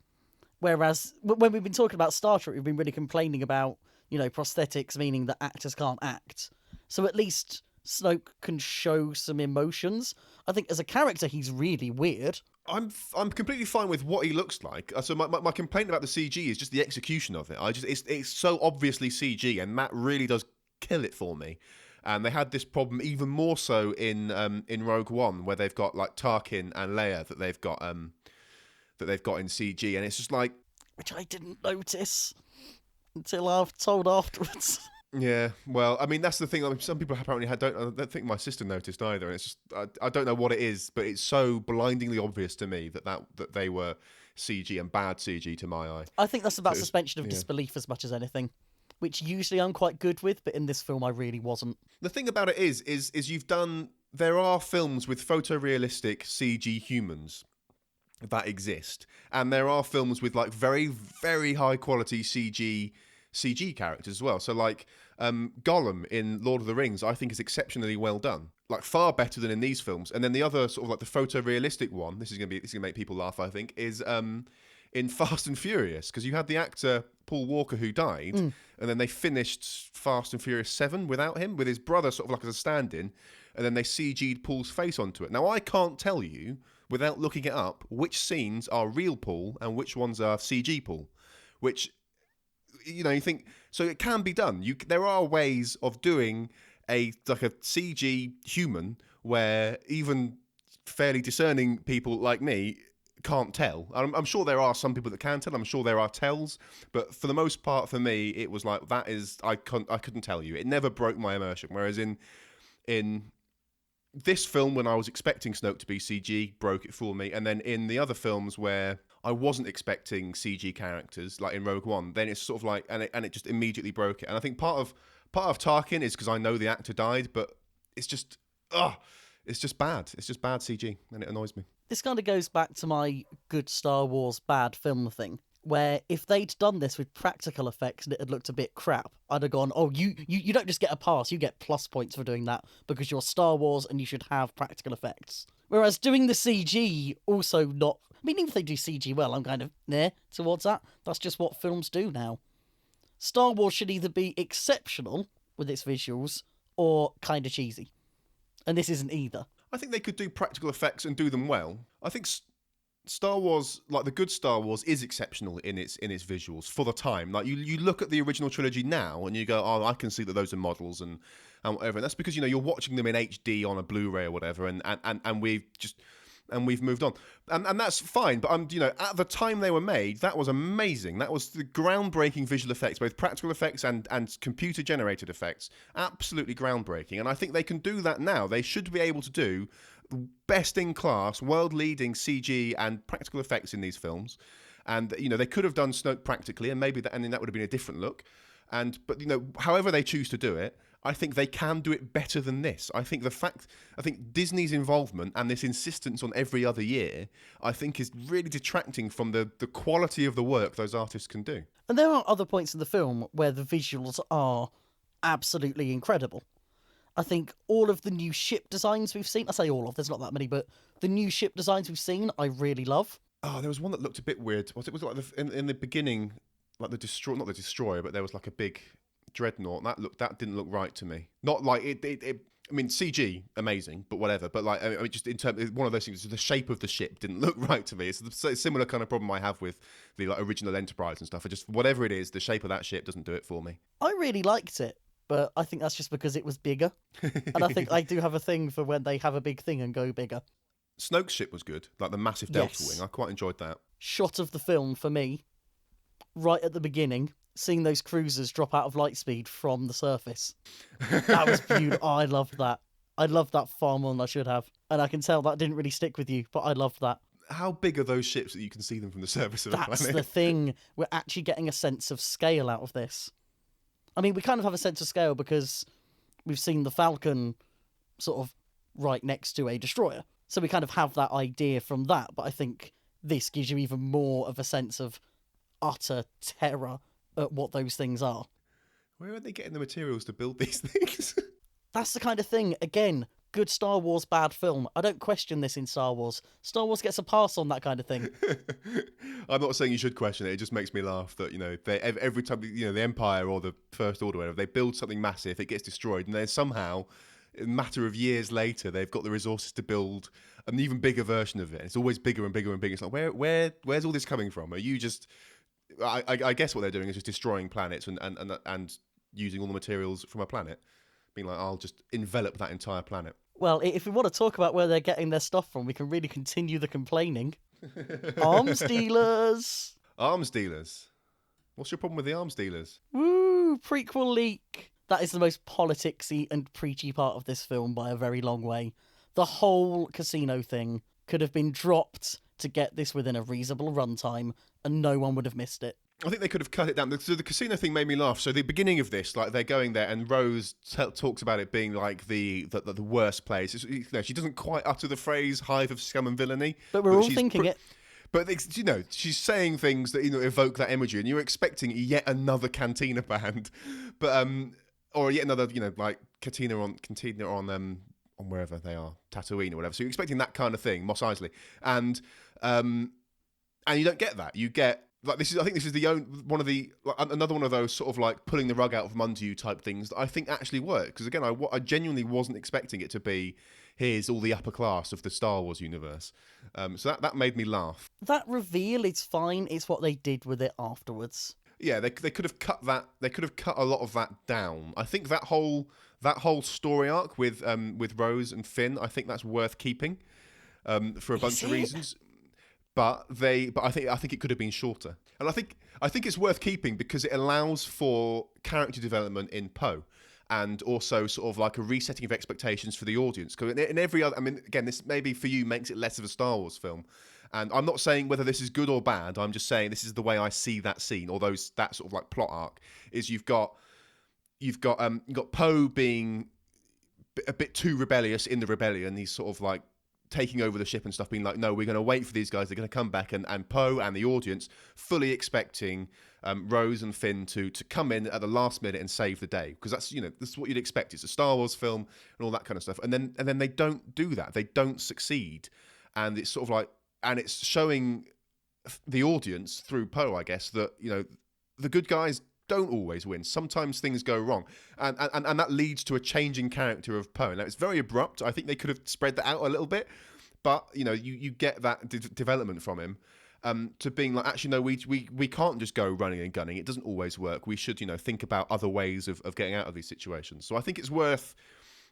Whereas when we've been talking about Star Trek, we've been really complaining about, prosthetics, meaning that actors can't act. So at least Snoke can show some emotions. I think as a character, he's really weird. I'm completely fine with what he looks like. So my complaint about the CG is just the execution of it. It's so obviously CG, and that really does kill it for me. And they had this problem even more so in Rogue One, where they've got like Tarkin and Leia that they've got in CG, and it's just like, which I didn't notice until I've told afterwards. Yeah, well, I mean that's the thing. I mean, some people apparently I don't think my sister noticed either, and it's just I don't know what it is, but it's so blindingly obvious to me that they were CG and bad CG to my eye. I think that's about suspension of disbelief as much as anything, which usually I'm quite good with, but in this film I really wasn't. The thing about it is there are films with photorealistic CG humans that exist, and there are films with like very, very high quality CG characters as well. So like Gollum in Lord of the Rings, I think is exceptionally well done, like far better than in these films. And then the other sort of like the photorealistic one, this is gonna make people laugh, I think, is in Fast and Furious, because you had the actor Paul Walker who died, and then they finished Fast and Furious 7 without him, with his brother sort of like as a stand-in, and then they CG'd Paul's face onto it. Now I can't tell you without looking it up which scenes are real Paul and which ones are CG Paul, which you think, so it can be done. There are ways of doing a CG human where even fairly discerning people like me can't tell. I'm sure there are some people that can tell. I'm sure there are tells, but for the most part, for me, it was like I couldn't tell you. It never broke my immersion. Whereas in this film, when I was expecting Snoke to be CG, broke it for me. And then in the other films where I wasn't expecting CG characters, like in Rogue One, then it's sort of like, and it just immediately broke it. And I think part of Tarkin is because I know the actor died, but it's just bad. It's just bad CG, and it annoys me. This kind of goes back to my good Star Wars, bad film thing, where if they'd done this with practical effects and it had looked a bit crap, I'd have gone, oh, you don't just get a pass, you get plus points for doing that because you're Star Wars and you should have practical effects. Whereas doing the CG also not... I mean, even if they do CG well, I'm kind of towards that. That's just what films do now. Star Wars should either be exceptional with its visuals or kind of cheesy. And this isn't either. I think they could do practical effects and do them well. I think Star Wars, like the good Star Wars, is exceptional in its visuals for the time. Like you look at the original trilogy now, and you go, oh, I can see that those are models and whatever. And that's because you're watching them in HD on a Blu-ray or whatever, and we've moved on, and that's fine. But at the time they were made, that was amazing. That was the groundbreaking visual effects, both practical effects and computer generated effects, absolutely groundbreaking. And I think they can do that now. They should be able to do best in class, world leading CG and practical effects in these films. And they could have done Snoke practically, and maybe that would have been a different look. But however they choose to do it, I think they can do it better than this. I think Disney's involvement and this insistence on every other year, I think, is really detracting from the quality of the work those artists can do. And there are other points in the film where the visuals are absolutely incredible. I think all of the new ship designs we've seen, I say all of, there's not that many, but the new ship designs we've seen, I really love. Oh, there was one that looked a bit weird. Was it like in the beginning, like not the destroyer, but there was like a big dreadnought. That didn't look right to me. Not like it. I mean, CG amazing, but whatever. But like, I mean, just in terms, one of those things. The shape of the ship didn't look right to me. It's a similar kind of problem I have with the original Enterprise and stuff. Whatever it is, the shape of that ship doesn't do it for me. I really liked it, but I think that's just because it was bigger. And I think I do have a thing for when they have a big thing and go bigger. Snoke's ship was good, like the massive Delta Wing. I quite enjoyed that. Shot of the film for me, right at the beginning, seeing those cruisers drop out of light speed from the surface. That was beautiful. Oh, I loved that. I loved that far more than I should have. And I can tell that didn't really stick with you, but I loved that. How big are those ships that you can see them from the surface of the planet? That's the thing. We're actually getting a sense of scale out of this. I mean, we kind of have a sense of scale because we've seen the Falcon sort of right next to a destroyer. So we kind of have that idea from that. But I think this gives you even more of a sense of utter terror at what those things are. Where are they getting the materials to build these things? That's the kind of thing, again, good Star Wars, bad film. I don't question this in Star Wars. Star Wars gets a pass on that kind of thing. I'm not saying you should question it. It just makes me laugh that, every time, the Empire or the First Order, whatever, they build something massive, it gets destroyed, and then somehow, in a matter of years later, they've got the resources to build an even bigger version of it. It's always bigger and bigger and bigger. It's like, where's all this coming from? Are you just... I guess what they're doing is just destroying planets and using all the materials from a planet. Being like, I'll just envelop that entire planet. Well, if we want to talk about where they're getting their stuff from, we can really continue the complaining. Arms dealers! Arms dealers? What's your problem with the arms dealers? Woo! Prequel leak! That is the most politicsy and preachy part of this film by a very long way. The whole casino thing could have been dropped to get this within a reasonable runtime, and no one would have missed it. I think they could have cut it down. So the casino thing made me laugh. So the beginning of this, like they're going there, and Rose talks about it being like the worst place. She doesn't quite utter the phrase "hive of scum and villainy," but we're all thinking it. But she's saying things that evoke that imagery, and you're expecting yet another Cantina band, but or yet another like Cantina on wherever they are, Tatooine or whatever. So you're expecting that kind of thing, Mos Eisley, and you don't get that. You get like this is. I think this is another one of those sort of like pulling the rug out from under you type things that I think actually work. Because again, I genuinely wasn't expecting it to be here's all the upper class of the Star Wars universe. So that made me laugh. That reveal is fine. It's what they did with it afterwards. Yeah, they could have cut that. They could have cut a lot of that down. I think that whole story arc with Rose and Finn, I think that's worth keeping for a bunch of reasons. But I think it could have been shorter, and I think it's worth keeping because it allows for character development in Poe, and also sort of like a resetting of expectations for the audience. Because in every other, I mean, again, this maybe for you makes it less of a Star Wars film, and I'm not saying whether this is good or bad. I'm just saying this is the way I see that scene, or that sort of like plot arc. Is you've got Poe being a bit too rebellious in the rebellion. He's sort of like taking over the ship and stuff, being like, no, we're going to wait for these guys. They're going to come back, and Poe and the audience fully expecting Rose and Finn to come in at the last minute and save the day, because that's this is what you'd expect. It's a Star Wars film and all that kind of stuff, and then they don't do that. They don't succeed, and it's sort of like, and it's showing the audience through Poe, I guess, that the good guys don't always win. Sometimes things go wrong, and that leads to a changing character of Poe. Now it's very abrupt. I think they could have spread that out a little bit, but you get that development from him. To being like, actually, no, we can't just go running and gunning. It doesn't always work. We should, think about other ways of getting out of these situations. So I think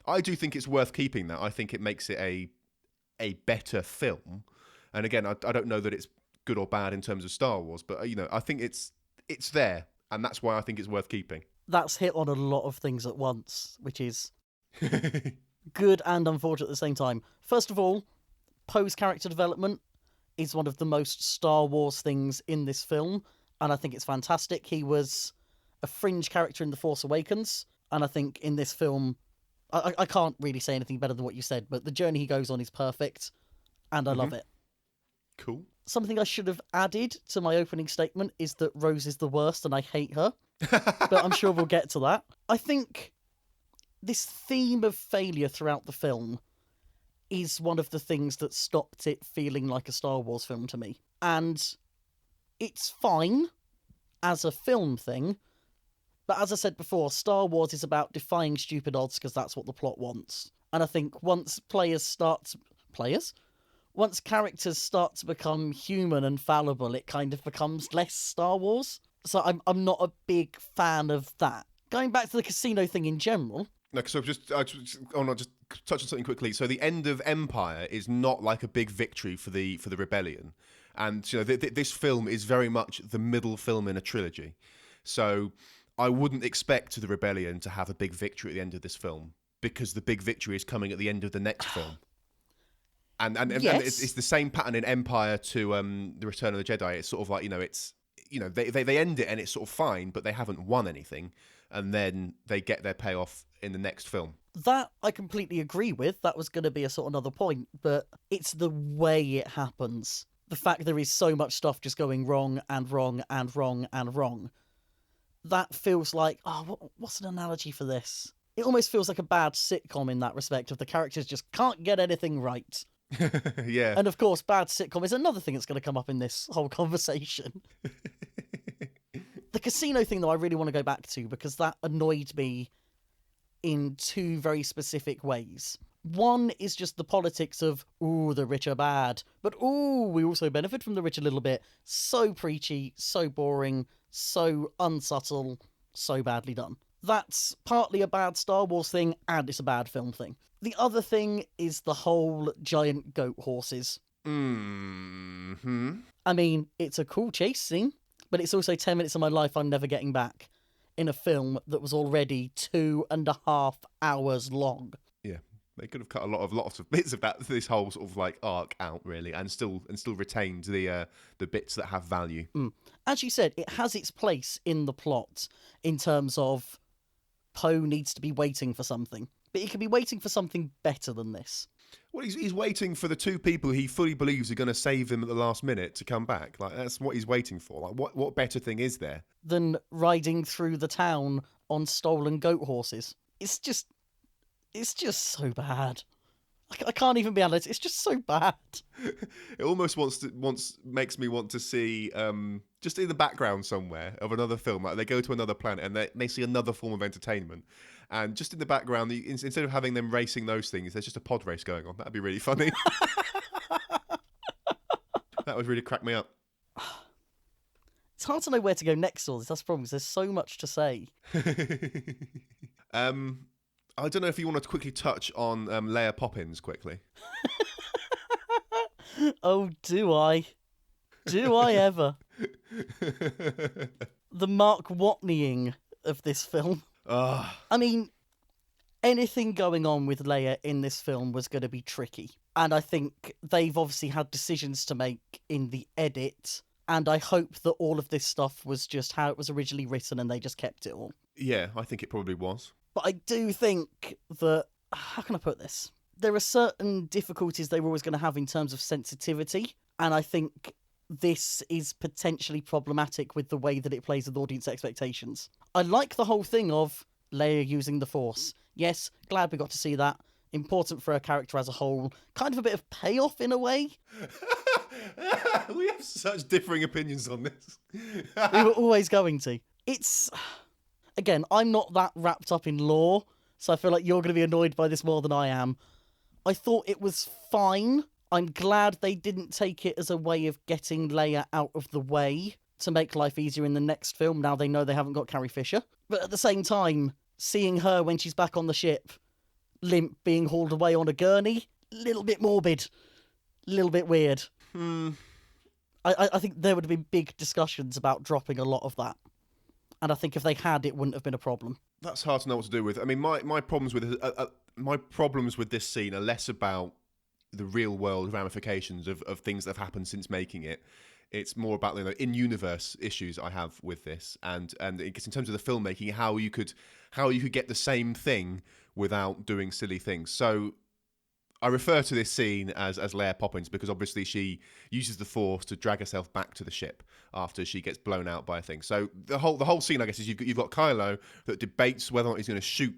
I do think it's worth keeping that. I think it makes it a better film. And again, I don't know that it's good or bad in terms of Star Wars, but I think it's there, and that's why I think it's worth keeping. That's hit on a lot of things at once, which is good and unfortunate at the same time. First of all, Poe's character development is one of the most Star Wars things in this film, and I think it's fantastic. He was a fringe character in The Force Awakens, and I think in this film, I can't really say anything better than what you said, but the journey he goes on is perfect, and I love it. Cool. Something I should have added to my opening statement is that Rose is the worst and I hate her, but I'm sure we'll get to that. I think this theme of failure throughout the film is one of the things that stopped it feeling like a Star Wars film to me. And it's fine as a film thing, but as I said before, Star Wars is about defying stupid odds because that's what the plot wants. And I think once characters start to become human and fallible, it kind of becomes less Star Wars. So I'm not a big fan of that. Going back to the casino thing in general. No, so just touch on something quickly. So the end of Empire is not like a big victory for the rebellion, and this film is very much the middle film in a trilogy. So I wouldn't expect the rebellion to have a big victory at the end of this film, because the big victory is coming at the end of the next film. And yes. it's the same pattern in Empire to the Return of the Jedi. It's sort of like they end it and it's sort of fine, but they haven't won anything, and then they get their payoff in the next film. That I completely agree with. That was going to be a sort of another point, but it's the way it happens. The fact there is so much stuff just going wrong and wrong and wrong and wrong. That feels like, what's an analogy for this? It almost feels like a bad sitcom in that respect, of the characters just can't get anything right. Yeah. And of course, bad sitcom is another thing that's going to come up in this whole conversation. The casino thing, though, I really want to go back to, because that annoyed me in two very specific ways. One is just the politics of, the rich are bad, but we also benefit from the rich a little bit. So preachy, so boring, so unsubtle, so badly done. That's partly a bad Star Wars thing, and it's a bad film thing. The other thing is the whole giant goat horses. Mm-hmm. I mean, it's a cool chase scene, but it's also 10 minutes of my life I'm never getting back in a film that was already 2.5 hours long. Yeah, they could have cut lots of bits of this whole sort of like arc out, really, and still retained the bits that have value. As you said, it has its place in the plot in terms of Poe needs to be waiting for something, but he can be waiting for something better than this. Well, he's waiting for the two people he fully believes are going to save him at the last minute to come back. Like, that's what he's waiting for. Like, what better thing is there than riding through the town on stolen goat horses? It's just so bad. I can't even be honest. It's just so bad. It almost makes me want to see just in the background somewhere of another film. Like, they go to another planet and they see another form of entertainment, and just in the background, instead of having them racing those things, there's just a pod race going on. That'd be really funny. That would really crack me up. It's hard to know where to go next. All this. That's the problem. There's so much to say. I don't know if you want to quickly touch on Leia Poppins quickly. Oh, do I? Do I ever? The Mark Watneying of this film. I mean, anything going on with Leia in this film was going to be tricky. And I think they've obviously had decisions to make in the edit. And I hope that all of this stuff was just how it was originally written and they just kept it all. Yeah, I think it probably was. But I do think that, how can I put this? There are certain difficulties they were always going to have in terms of sensitivity. And I think this is potentially problematic with the way that it plays with audience expectations. I like the whole thing of Leia using the Force. Yes, glad we got to see that. Important for her character as a whole. Kind of a bit of payoff in a way. We have such differing opinions on this. We were always going to. It's... Again, I'm not that wrapped up in lore, so I feel like you're going to be annoyed by this more than I am. I thought it was fine. I'm glad they didn't take it as a way of getting Leia out of the way to make life easier in the next film. Now they know they haven't got Carrie Fisher. But at the same time, seeing her when she's back on the ship, limp, being hauled away on a gurney, little bit morbid, little bit weird. I think there would have been big discussions about dropping a lot of that. And I think if they had, it wouldn't have been a problem. That's hard to know what to do with. I mean, my problems with this scene are less about the real world ramifications of things that have happened since making it. It's more about in-universe issues I have with this, and it's in terms of the filmmaking, how you could get the same thing without doing silly things. So I refer to this scene as Leia Poppins because obviously she uses the Force to drag herself back to the ship after she gets blown out by a thing. So the whole scene, I guess, is you've got Kylo that debates whether or not he's going to shoot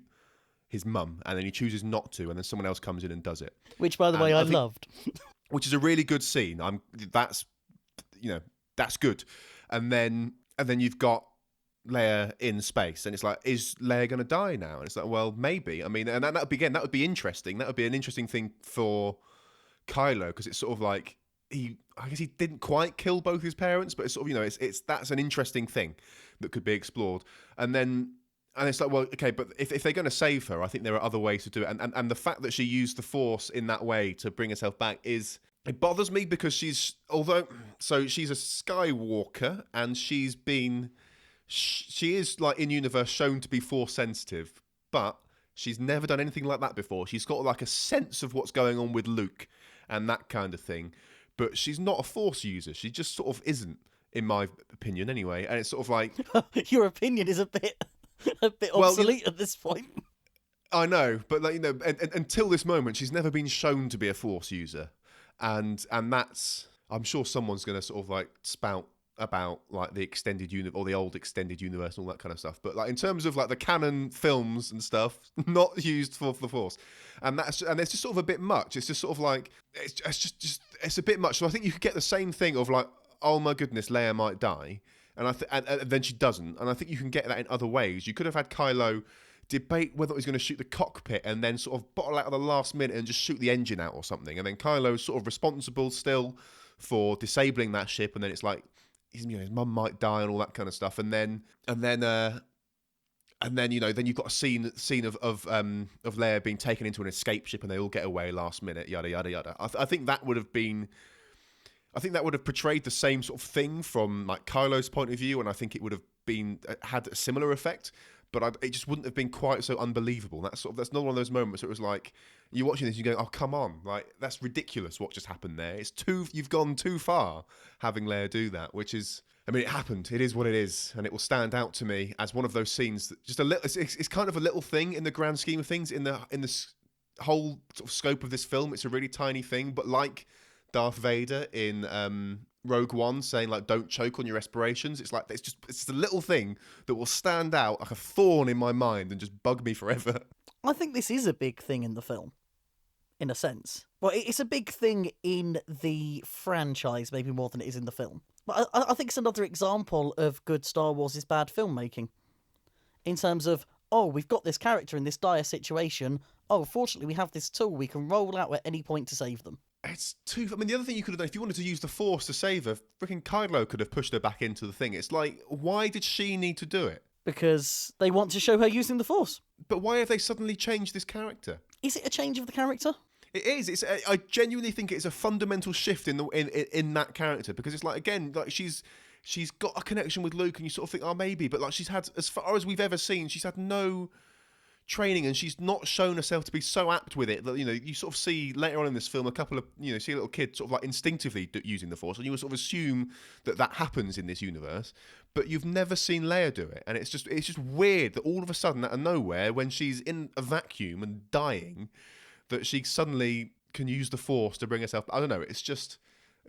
his mum, and then he chooses not to, and then someone else comes in and does it. Which, by the way, I loved. Which is a really good scene. That's good. And then you've got Leia in space, and it's like, is Leia going to die now? And it's like, well, maybe. I mean, and that would be interesting. That would be an interesting thing for Kylo, because it's sort of like I guess he didn't quite kill both his parents, but it's sort of, that's an interesting thing that could be explored. And it's like, well, okay, but if they're going to save her, I think there are other ways to do it. And the fact that she used the Force in that way to bring herself back it bothers me, because she's a Skywalker, and she is, like, in universe shown to be Force sensitive, but she's never done anything like that before. She's got like a sense of what's going on with Luke and that kind of thing, but she's not a Force user. She just sort of isn't, in my opinion, anyway. And it's sort of like your opinion is a bit obsolete at this point. I know, but until this moment, she's never been shown to be a Force user, and that's, I'm sure someone's going to sort of like spout about like the extended universe or the old extended universe and all that kind of stuff. But like in terms of like the canon films and stuff, not used for the Force, and it's just sort of a bit much. It's just sort of like it's a bit much. So I think you could get the same thing of like, oh my goodness, Leia might die. And then she doesn't. And I think you can get that in other ways. You could have had Kylo debate whether he's going to shoot the cockpit and then sort of bottle out at the last minute and just shoot the engine out or something. And then Kylo's sort of responsible still for disabling that ship. And then it's like, his mum might die and all that kind of stuff. And then you've got a scene of Leia being taken into an escape ship and they all get away last minute. Yada yada yada. I think that would have portrayed the same sort of thing from like Kylo's point of view, and I think it would have had a similar effect, but it just wouldn't have been quite so unbelievable. That's not one of those moments where it was like you're watching this, you go, oh come on, like that's ridiculous what just happened there. You've gone too far having Leia do that, which is, I mean, it happened. It is what it is, and it will stand out to me as one of those scenes that just a little. It's kind of a little thing in the grand scheme of things in the whole sort of scope of this film. It's a really tiny thing, but like Darth Vader in Rogue One saying like don't choke on your respirations, it's like it's a little thing that will stand out like a thorn in my mind and just bug me forever. I think this is a big thing in the film, in a sense. Well, it's a big thing in the franchise, maybe more than it is in the film. But I think it's another example of good Star Wars is bad filmmaking. In terms of, oh, we've got this character in this dire situation. Oh, fortunately we have this tool we can roll out at any point to save them. It's too. I mean, the other thing you could have done, if you wanted to use the Force to save her, freaking Kylo could have pushed her back into the thing. It's like, why did she need to do it? Because they want to show her using the Force. But why have they suddenly changed this character? Is it a change of the character? It is. I genuinely think it's a fundamental shift in that character, because it's like, again, like she's got a connection with Luke, and you sort of think, oh, maybe, but like she's had, as far as we've ever seen, she's had no training, and she's not shown herself to be so apt with it that you sort of see later on in this film a couple of see a little kid sort of like instinctively using the Force, and you would sort of assume that happens in this universe, but you've never seen Leia do it, and it's just weird that all of a sudden out of nowhere, when she's in a vacuum and dying, that she suddenly can use the Force to bring herself. I don't know. It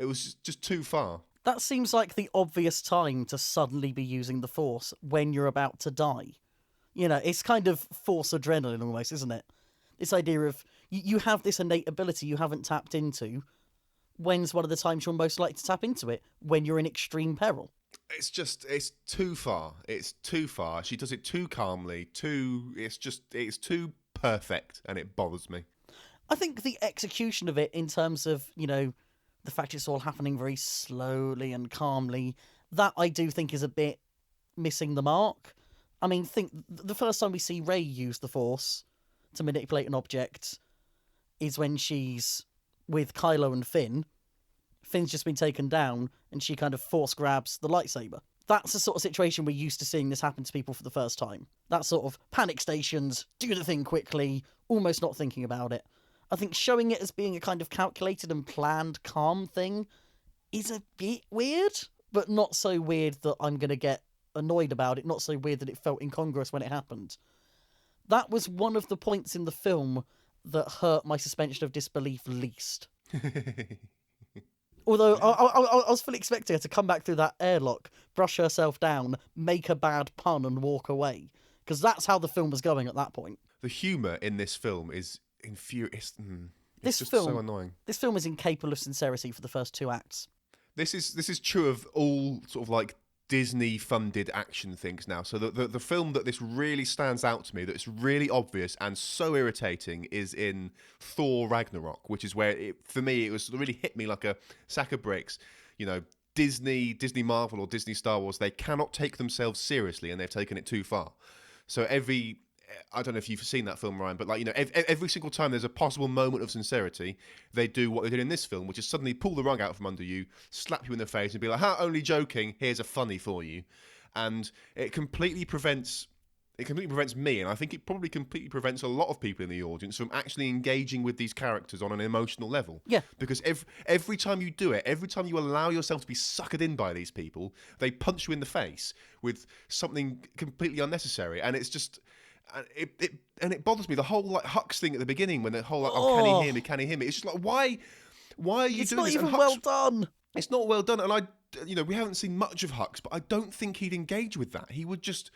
was just too far. That seems like the obvious time to suddenly be using the Force when you're about to die. It's kind of Force adrenaline almost, isn't it? This idea of you have this innate ability you haven't tapped into. When's one of the times you're most likely to tap into it? When you're in extreme peril. It's too far. It's too far. She does it too calmly. It's too perfect, and it bothers me. I think the execution of it in terms of, the fact it's all happening very slowly and calmly, that I do think is a bit missing the mark. I mean, think the first time we see Rey use the Force to manipulate an object is when she's with Kylo and Finn. Finn's just been taken down and she kind of force grabs the lightsaber. That's the sort of situation we're used to seeing this happen to people for the first time. That sort of panic stations, do the thing quickly, almost not thinking about it. I think showing it as being a kind of calculated and planned, calm thing is a bit weird, but not so weird that I'm going to get annoyed about it, not so weird that it felt incongruous when it happened. That was one of the points in the film that hurt my suspension of disbelief least. Although I was fully expecting her to come back through that airlock, brush herself down, make a bad pun and walk away. Because that's how the film was going at that point. The humour in this film is infuriating. This just film, so annoying. This film is incapable of sincerity for the first 2 acts. This is true of all sort of like Disney-funded action things now. So the film that this really stands out to me, that's really obvious and so irritating, is in Thor Ragnarok, which is where, for me, it was really hit me like a sack of bricks. Disney Marvel or Disney Star Wars, they cannot take themselves seriously, and they've taken it too far. So I don't know if you've seen that film, Ryan, but every single time there's a possible moment of sincerity, they do what they did in this film, which is suddenly pull the rug out from under you, slap you in the face, and be like, "Ha, only joking. Here's a funny for you," and it completely prevents me, and I think it probably completely prevents a lot of people in the audience from actually engaging with these characters on an emotional level. Yeah. Because every time you do it, every time you allow yourself to be suckered in by these people, they punch you in the face with something completely unnecessary, and it's just. It bothers me, the whole Hux thing at the beginning, when the whole can he hear me, can he hear me? It's just like, why are you doing this? It's not even well done. It's not well done, and we haven't seen much of Hux, but I don't think he'd engage with that. He would just,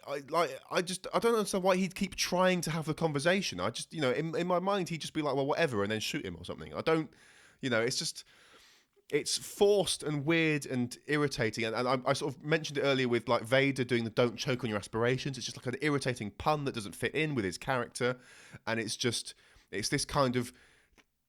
I don't understand why he'd keep trying to have the conversation. I just, in my mind, he'd just be like, well, whatever, and then shoot him or something. I don't, it's just. It's forced and weird and irritating, and I sort of mentioned it earlier with like Vader doing the "don't choke on your aspirations." It's just like an irritating pun that doesn't fit in with his character, and it's this kind of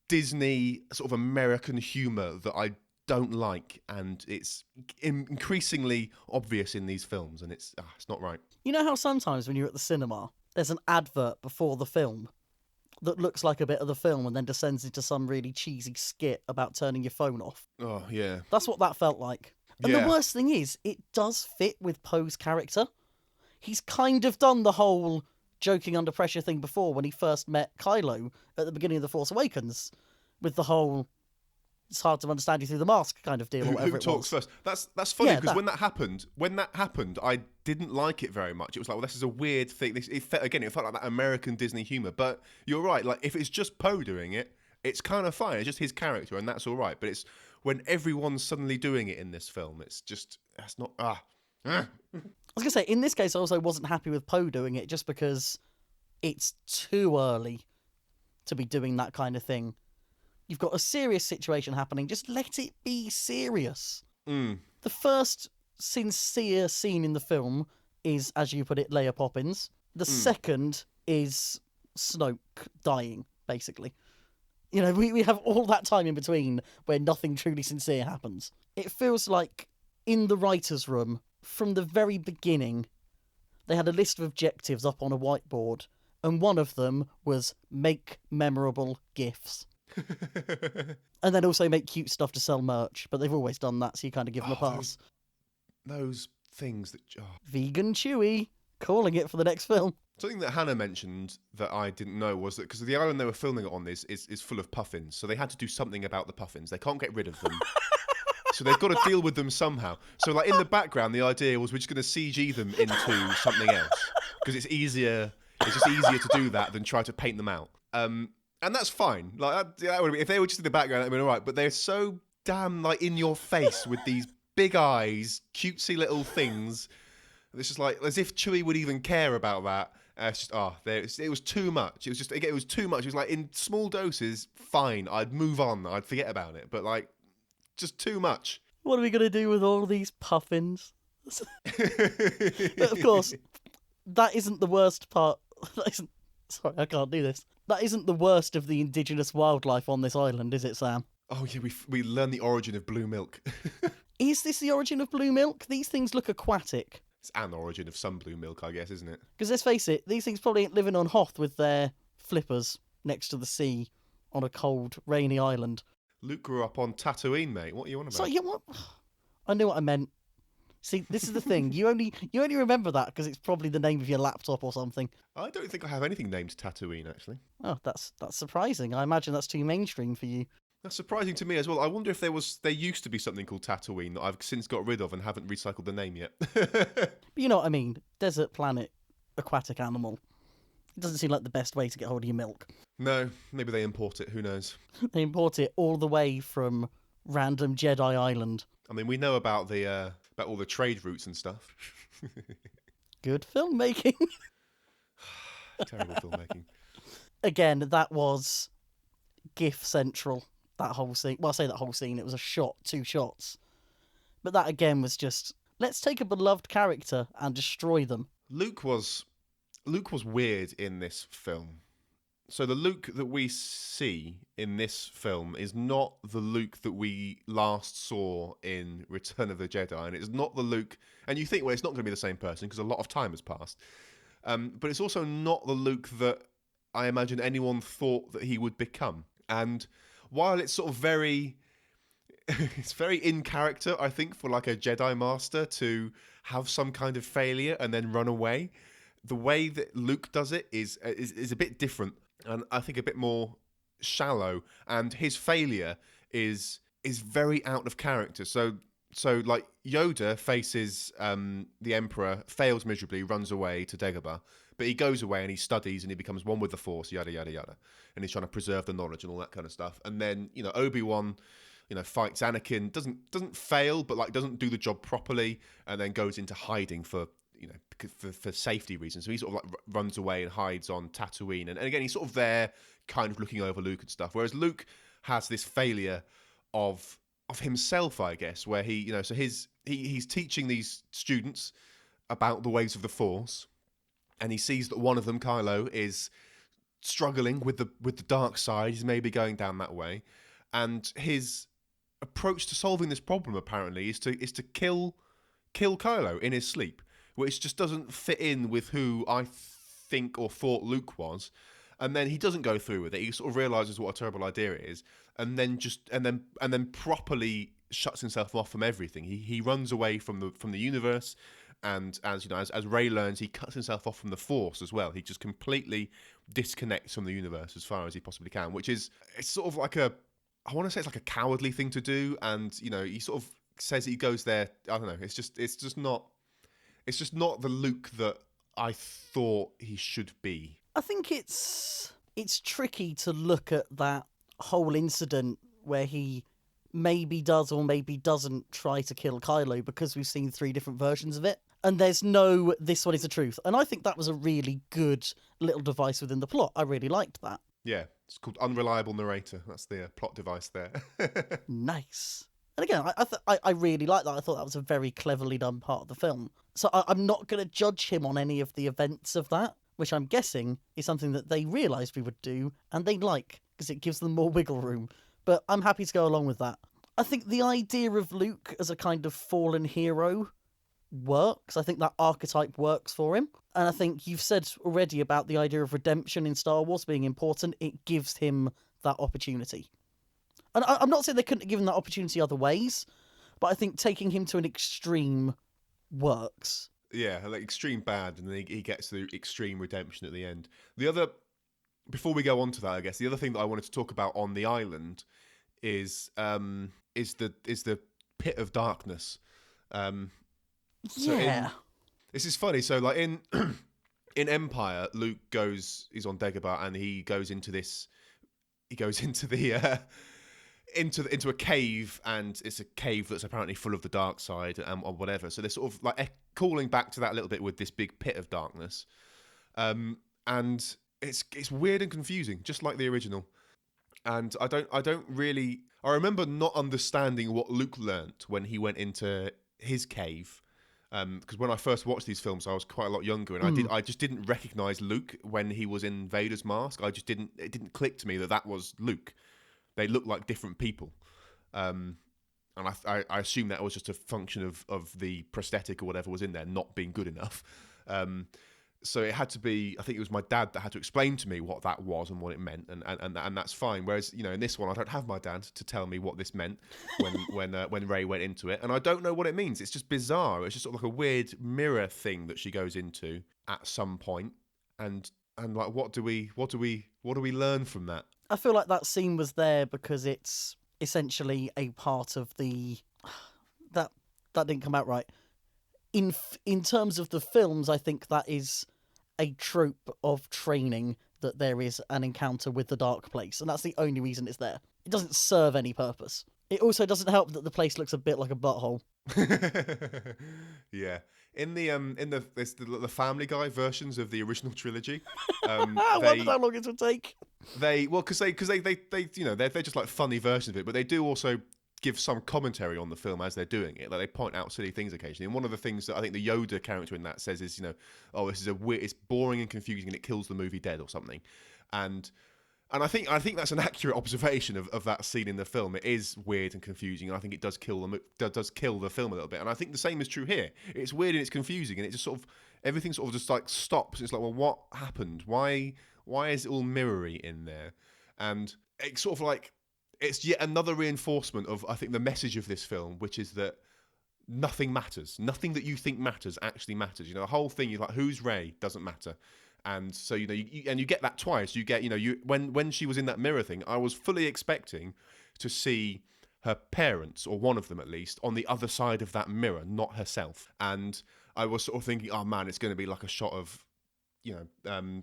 Disney sort of American humour that I don't like, and it's increasingly obvious in these films, and it's not right. You know how sometimes when you're at the cinema, there's an advert before the film that looks like a bit of the film and then descends into some really cheesy skit about turning your phone off. Oh, yeah. That's what that felt like. And the worst thing is, it does fit with Poe's character. He's kind of done the whole joking under pressure thing before when he first met Kylo at the beginning of The Force Awakens, with the whole "it's hard to understand you through the mask" kind of deal, or whatever Who it talks was. first? That's funny, because when that happened, I didn't like it very much. It was like, well, this is a weird thing. It felt like that American Disney humour. But you're right. Like, if it's just Poe doing it, it's kind of fine. It's just his character, and that's all right. But it's when everyone's suddenly doing it in this film, that's not. I was going to say, in this case, I also wasn't happy with Poe doing it, just because it's too early to be doing that kind of thing. You've got a serious situation happening. Just let it be serious. Mm. The first sincere scene in the film is, as you put it, Leia Poppins. The second is Snoke dying, basically. We have all that time in between where nothing truly sincere happens. It feels like in the writer's room, from the very beginning, they had a list of objectives up on a whiteboard, and one of them was make memorable GIFs. And then also make cute stuff to sell merch, but they've always done that, so you kind of give them a pass. Those things that... Vegan Chewy, calling it for the next film. Something that Hannah mentioned that I didn't know was that because the island they were filming it on is full of puffins, so they had to do something about the puffins. They can't get rid of them. So they've got to deal with them somehow. So like in the background, the idea was we're just going to CG them into something else, because it's easier. It's just easier to do that than try to paint them out. And that's fine. Like that would be, if they were just in the background, that'd be all right. But they're so damn like in your face with these big eyes, cutesy little things. It's just like as if Chewie would even care about that. It's just it was too much. It was too much. It was like in small doses, fine. I'd move on. I'd forget about it. But like, just too much. What are we gonna do with all these puffins? But of course, that isn't the worst part. Sorry, I can't do this. That isn't the worst of the indigenous wildlife on this island, is it, Sam? Oh yeah, we learn the origin of blue milk. Is this the origin of blue milk? These things look aquatic. It's an origin of some blue milk, I guess, isn't it? Because let's face it, these things probably ain't living on Hoth with their flippers next to the sea on a cold, rainy island. Luke grew up on Tatooine, mate. What are you on about? So yeah, what? I knew what I meant. See, this is the thing. You only remember that because it's probably the name of your laptop or something. I don't think I have anything named Tatooine, actually. Oh, that's surprising. I imagine that's too mainstream for you. That's surprising to me as well. I wonder if there used to be something called Tatooine that I've since got rid of and haven't recycled the name yet. But you know what I mean. Desert planet, aquatic animal. It doesn't seem like the best way to get hold of your milk. No, maybe they import it. Who knows? They import it all the way from random Jedi Island. I mean, we know about all the trade routes and stuff. Good filmmaking. Terrible filmmaking. Again, that was GIF central. That whole scene. Well, I say that whole scene. It was a shot, 2 shots. But that again was just, let's take a beloved character and destroy them. Luke was weird in this film. So the Luke that we see in this film is not the Luke that we last saw in Return of the Jedi, and it's not the Luke. And you think, well, it's not going to be the same person because a lot of time has passed. But it's also not the Luke that I imagine anyone thought that he would become. And while it's sort of it's very in character, I think, for like a Jedi Master to have some kind of failure and then run away. The way that Luke does it is a bit different, and I think a bit more shallow. And his failure is very out of character. So like Yoda faces the Emperor, fails miserably, runs away to Dagobah, but he goes away and he studies and he becomes one with the Force, yada yada yada, and he's trying to preserve the knowledge and all that kind of stuff. And then Obi-Wan, fights Anakin, doesn't fail, but like doesn't do the job properly, and then goes into hiding for safety reasons. So he sort of like runs away and hides on Tatooine, and again he's sort of there, kind of looking over Luke and stuff. Whereas Luke has this failure of himself, I guess, where he's teaching these students about the ways of the Force, and he sees that one of them, Kylo, is struggling with the dark side. He's maybe going down that way, and his approach to solving this problem apparently is to kill Kylo in his sleep, which just doesn't fit in with who I think or thought Luke was. And then he doesn't go through with it. He sort of realizes what a terrible idea it is, and then properly shuts himself off from everything. He runs away from the universe, and as Rey learns, he cuts himself off from the Force as well. He just completely disconnects from the universe as far as he possibly can, which is, it's sort of like I want to say it's like a cowardly thing to do. And he sort of says that he goes there. I don't know. It's just not the Luke that I thought he should be. I think it's tricky to look at that whole incident where he maybe does or maybe doesn't try to kill Kylo, because we've seen 3 different versions of it, and there's no this one is the truth. And I think that was a really good little device within the plot. I really liked that. Yeah, it's called unreliable narrator. That's the plot device there. Nice. And again, I really like that. I thought that was a very cleverly done part of the film. So I'm not going to judge him on any of the events of that, which I'm guessing is something that they realised we would do and they like, because it gives them more wiggle room. But I'm happy to go along with that. I think the idea of Luke as a kind of fallen hero works. I think that archetype works for him. And I think you've said already about the idea of redemption in Star Wars being important. It gives him that opportunity. And I'm not saying they couldn't have given that opportunity other ways, but I think taking him to an extreme works. Yeah, like extreme bad, and then he gets the extreme redemption at the end. Before we go on to that, I guess the other thing that I wanted to talk about on the island is the pit of darkness. This is funny. So like in Empire, Luke is on Dagobah, and he goes into the into a cave, and it's a cave that's apparently full of the dark side or whatever. So they're sort of like calling back to that a little bit with this big pit of darkness, and it's weird and confusing, just like the original. And I remember not understanding what Luke learnt when he went into his cave, Because when I first watched these films, I was quite a lot younger, and I just didn't recognize Luke when he was in Vader's mask. It didn't click to me that that was Luke. They looked like different people. And I assume that was just a function of the prosthetic or whatever was in there not being good enough. So it had to be. I think it was my dad that had to explain to me what that was and what it meant, and that's fine. Whereas in this one, I don't have my dad to tell me what this meant when Rey went into it, and I don't know what it means. It's just bizarre. It's just sort of like a weird mirror thing that she goes into at some point, and like what do we learn from that? I feel like that scene was there because it's essentially a part of the that didn't come out right. In terms of the films, I think that is a trope of training, that there is an encounter with the dark place, and that's the only reason it's there. It doesn't serve any purpose. It also doesn't help that the place looks a bit like a butthole. Yeah, in the Family Guy versions of the original trilogy, I wondered how long it would take. Because they're just like funny versions of it, but they do also give some commentary on the film as they're doing it. Like they point out silly things occasionally. And one of the things that I think the Yoda character in that says is, oh, this is it's boring and confusing and it kills the movie dead or something. And I think that's an accurate observation of that scene in the film. It is weird and confusing, and I think it does kill the film a little bit. And I think the same is true here. It's weird and it's confusing, and it just sort of everything sort of just like stops. It's like, well, what happened? Why is it all mirrory in there? And it's sort of like it's yet another reinforcement of, I think, the message of this film, which is that nothing matters. Nothing that you think matters actually matters. The whole thing, you're like, who's Rey? Doesn't matter. And so, you get that twice. You get, when she was in that mirror thing, I was fully expecting to see her parents, or one of them at least, on the other side of that mirror, not herself. And I was sort of thinking, oh man, it's going to be like a shot of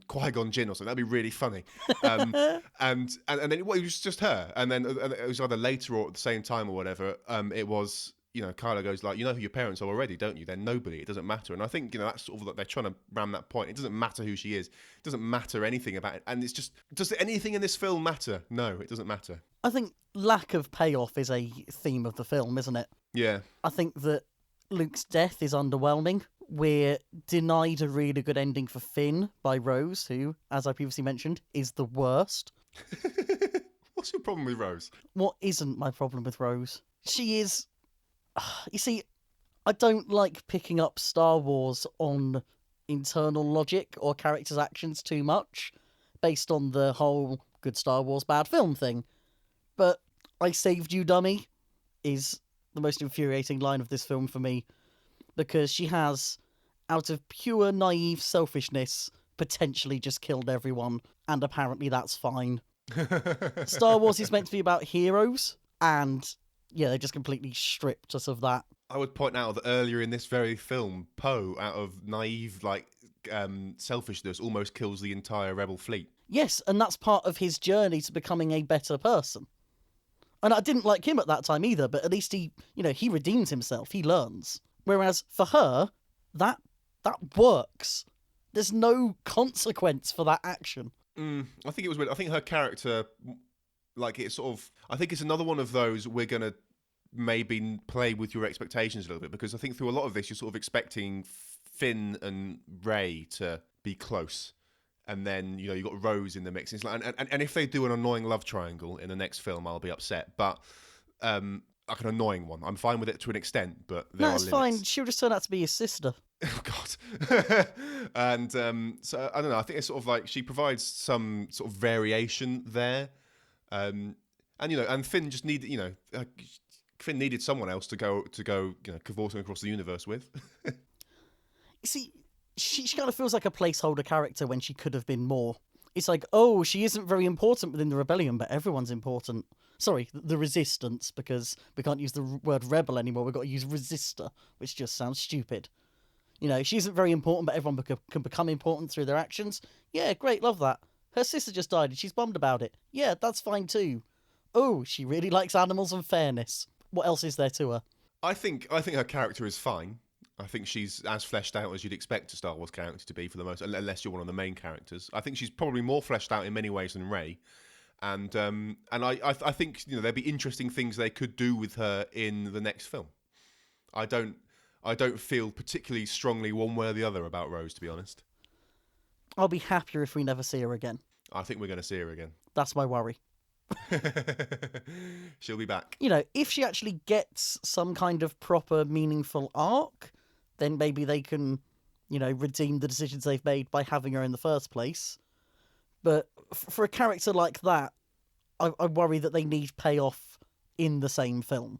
Qui-Gon Jinn or something. That'd be really funny. And then it was just her. And then it was either later or at the same time or whatever. It was, Kylo goes like, you know who your parents are already, don't you? They're nobody. It doesn't matter. And I think, that's sort of like they're trying to ram that point. It doesn't matter who she is. It doesn't matter anything about it. And it's just, does anything in this film matter? No, it doesn't matter. I think lack of payoff is a theme of the film, isn't it? Yeah. I think that Luke's death is underwhelming. We're denied a really good ending for Finn by Rose, who, as I previously mentioned, is the worst. What's your problem with Rose? What isn't my problem with Rose? She is... You see, I don't like picking up Star Wars on internal logic or characters' actions too much, based on the whole good Star Wars, bad film thing. But I saved you, dummy, is the most infuriating line of this film for me, because she has, out of pure naive selfishness, potentially just killed everyone, and apparently that's fine. Star Wars is meant to be about heroes, and yeah, they just completely stripped us of that. I would point out that earlier in this very film, Poe, out of naive selfishness, almost kills the entire Rebel fleet. Yes, and that's part of his journey to becoming a better person. And I didn't like him at that time either, but at least he redeems himself, he learns. Whereas for her, that works. There's no consequence for that action. I think it was weird. I think her character, I think it's another one of those we're going to maybe play with your expectations a little bit, because I think through a lot of this, you're sort of expecting Finn and Rey to be close. And then, you've got Rose in the mix. It's like, and if they do an annoying love triangle in the next film, I'll be upset. But like an annoying one. I'm fine with it to an extent, but there are limits. Fine. She'll just turn out to be his sister. Oh, God. And so, I don't know. I think it's sort of like she provides some sort of variation there. And Finn just needed, Finn needed someone else to go, cavorting across the universe with. You see, she kind of feels like a placeholder character when she could have been more. It's like, oh, she isn't very important within the rebellion, but everyone's important. Sorry, the resistance, because we can't use the word rebel anymore. We've got to use resistor, which just sounds stupid. She isn't very important, but everyone can become important through their actions. Yeah, great, love that. Her sister just died and she's bummed about it. Yeah, that's fine too. Oh, she really likes animals and fairness. What else is there to her? I think her character is fine. I think she's as fleshed out as you'd expect a Star Wars character to be, for the most, unless you're one of the main characters. I think she's probably more fleshed out in many ways than Rey, and I think there'd be interesting things they could do with her in the next film. I don't I don't feel particularly strongly one way or the other about Rose, to be honest. I'll be happier if we never see her again. I think we're going to see her again. That's my worry. She'll be back. You know, if she actually gets some kind of proper, meaningful arc, then maybe they can, you know, redeem the decisions they've made by having her in the first place. But for a character like that, I worry that they need payoff in the same film.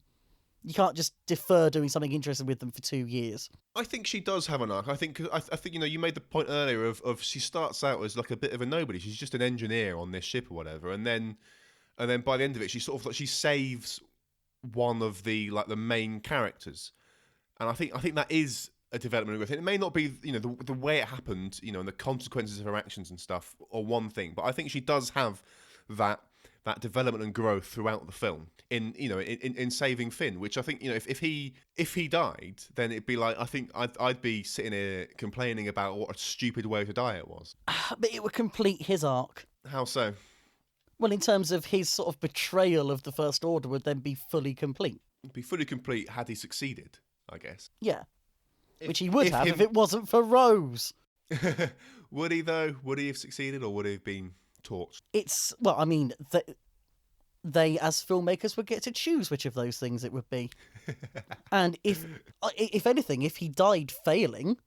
You can't just defer doing something interesting with them for 2 years. I think she does have an arc. I think you know, you made the point earlier of she starts out as like a bit of a nobody. She's just an engineer on this ship or whatever, and then by the end of it, she sort of like she saves one of the main characters, and I think that is a development of growth. It may not be, you know, the way it happened, you know, and the consequences of her actions and stuff, or one thing, but I think she does have that development and growth throughout the film in saving Finn, which I think, you know, if he died, then it'd be like, I think I'd be sitting here complaining about what a stupid way to die it was. But it would complete his arc. How so? Well, in terms of his sort of betrayal of the First Order would then be fully complete. It'd be fully complete had he succeeded, I guess. Yeah. Which he would have if it wasn't for Rose. Would he, though? Would he have succeeded, or would he have been torched? It's, well, I mean, they as filmmakers would get to choose which of those things it would be. And if anything, if he died failing,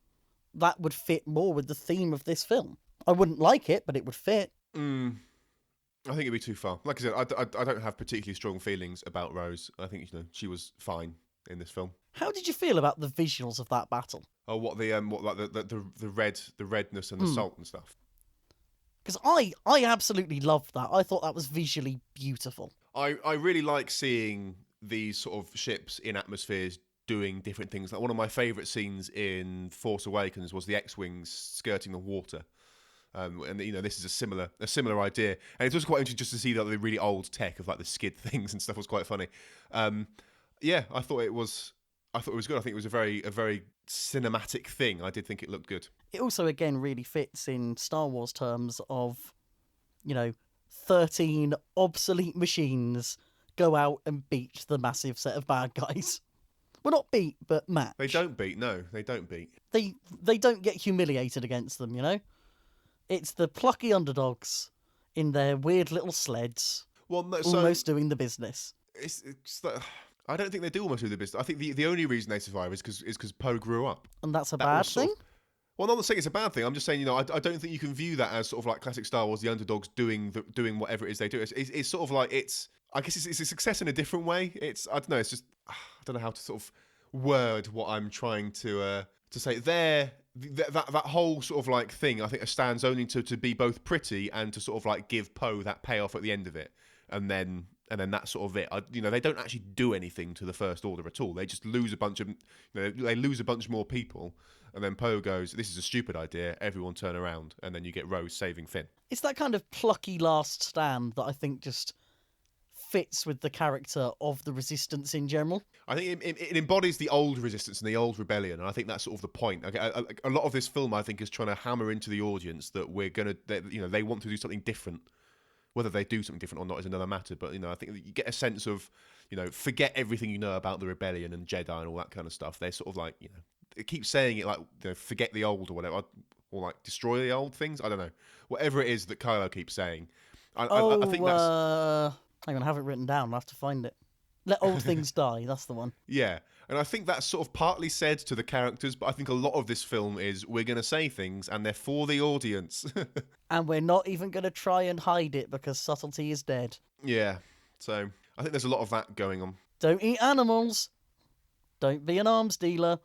that would fit more with the theme of this film. I wouldn't like it, but it would fit. I think it'd be too far. Like I said, I don't have particularly strong feelings about Rose. I think, you know, she was fine in this film. How did you feel about the visuals of that battle? Oh, what the redness and the salt and stuff. Because I absolutely loved that. I thought that was visually beautiful. I really like seeing these sort of ships in atmospheres doing different things. Like one of my favourite scenes in Force Awakens was the X-wings skirting the water. And you know, this is a similar idea, and it's also quite interesting just to see that the really old tech of like the skid things and stuff was quite funny. Yeah, I thought it was good. I think it was a very cinematic thing. I did think it looked good. It also again really fits in Star Wars terms of, you know, 13 obsolete machines go out and beat the massive set of bad guys. Well, not beat, but match. They don't beat. No, they don't beat. They don't get humiliated against them, you know? It's the plucky underdogs in their weird little sleds, almost doing the business. It's like, I don't think they do almost do the business. I think the only reason they survive is because Poe grew up. And that's a bad thing? Well, I'm not saying it's a bad thing. I'm just saying, you know, I don't think you can view that as sort of like classic Star Wars, the underdogs doing whatever it is they do. It's sort of like, I guess it's a success in a different way. I don't know, it's just, I don't know how to sort of word what I'm trying to say. That whole sort of like thing, I think it stands only to be both pretty and to sort of like give Poe that payoff at the end of it. And then that's sort of it. You know, they don't actually do anything to the First Order at all. They just lose a bunch of, you know, they lose a bunch more people. And then Poe goes, "This is a stupid idea. Everyone turn around." And then you get Rose saving Finn. It's that kind of plucky last stand that I think just fits with the character of the Resistance in general. I think it embodies the old Resistance and the old rebellion, and I think that's sort of the point. A lot of this film, I think, is trying to hammer into the audience that they want to do something different. Whether they do something different or not is another matter. But you know, I think you get a sense of, you know, forget everything you know about the rebellion and Jedi and all that kind of stuff. They're sort of like, you know, they keep saying it like, you know, forget the old or whatever, or like destroy the old things. I don't know, whatever it is that Kylo keeps saying. I think that's. Hang on, I have it written down. I'll have to find it. Let old things die. That's the one. Yeah. And I think that's sort of partly said to the characters, but I think a lot of this film is we're going to say things and they're for the audience. And we're not even going to try and hide it because subtlety is dead. Yeah. So I think there's a lot of that going on. Don't eat animals. Don't be an arms dealer.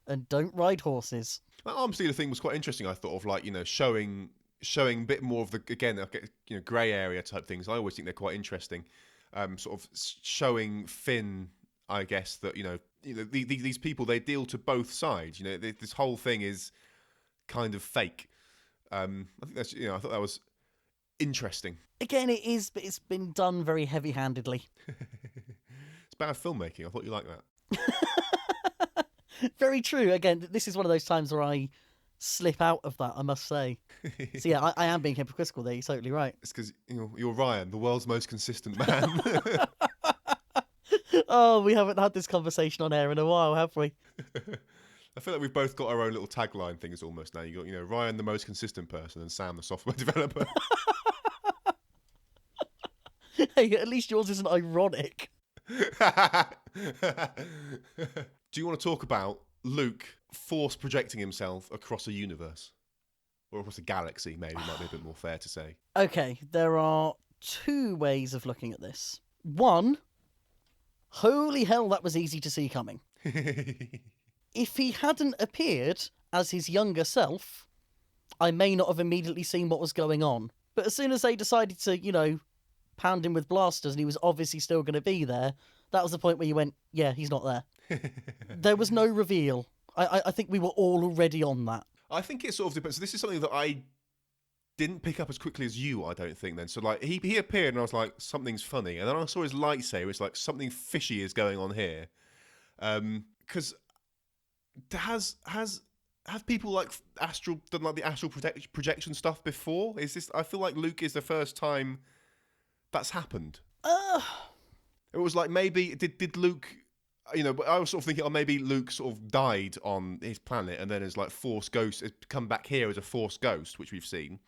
And don't ride horses. That arms dealer thing was quite interesting, I thought, of like, you know, showing a bit more of the, again, you know, grey area type things. I always think they're quite interesting. Sort of showing Finn, I guess, that, you know, these people, they deal to both sides. You know, this whole thing is kind of fake. I think that's, you know, I thought that was interesting. Again, it is, but it's been done very heavy-handedly. It's bad filmmaking. I thought you liked that. Very true. Again, this is one of those times where I slip out of that, I must say. So yeah, I am being hypocritical there. You're totally right. It's because, you know, you're Ryan, the world's most consistent man. Oh, we haven't had this conversation on air in a while, have we? I feel like we've both got our own little tagline things almost now. You got, Ryan, the most consistent person, and Sam, the software developer. Hey, at least yours isn't ironic. Do you want to talk about Luke force projecting himself across a universe? Or across a galaxy, maybe, might be a bit more fair to say. Okay, there are two ways of looking at this. One, holy hell, that was easy to see coming. If he hadn't appeared as his younger self, I may not have immediately seen what was going on. But as soon as they decided to, pound him with blasters and he was obviously still going to be there, that was the point where you went, yeah, he's not there. There was no reveal. I think we were all already on that. I think it sort of depends. So this is something that I didn't pick up as quickly as you, I don't think, then. So, like, he appeared and I was like, something's funny. And then I saw his lightsaber. It's like, something fishy is going on here. Because have people, like, done, like, the astral projection stuff before? I feel like Luke is the first time that's happened. It was like, maybe, did Luke... but I was sort of thinking, maybe Luke sort of died on his planet and then is like Force Ghost, has come back here as a Force Ghost, which we've seen.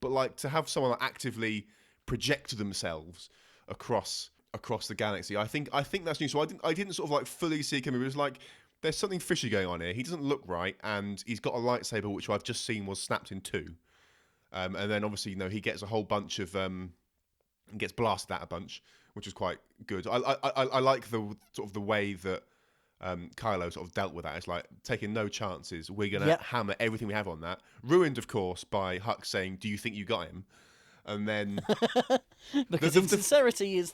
But like to have someone actively project themselves across the galaxy, I think that's new. So I didn't sort of like fully see it coming. It was like there's something fishy going on here. He doesn't look right, and he's got a lightsaber which I've just seen was snapped in two. And then obviously he gets a whole bunch of gets blasted out a bunch, which is quite good. I like the sort of the way that Kylo sort of dealt with that. It's like taking no chances. We're gonna hammer everything we have on that. Ruined, of course, by Hux saying, "Do you think you got him?" And then because insincerity is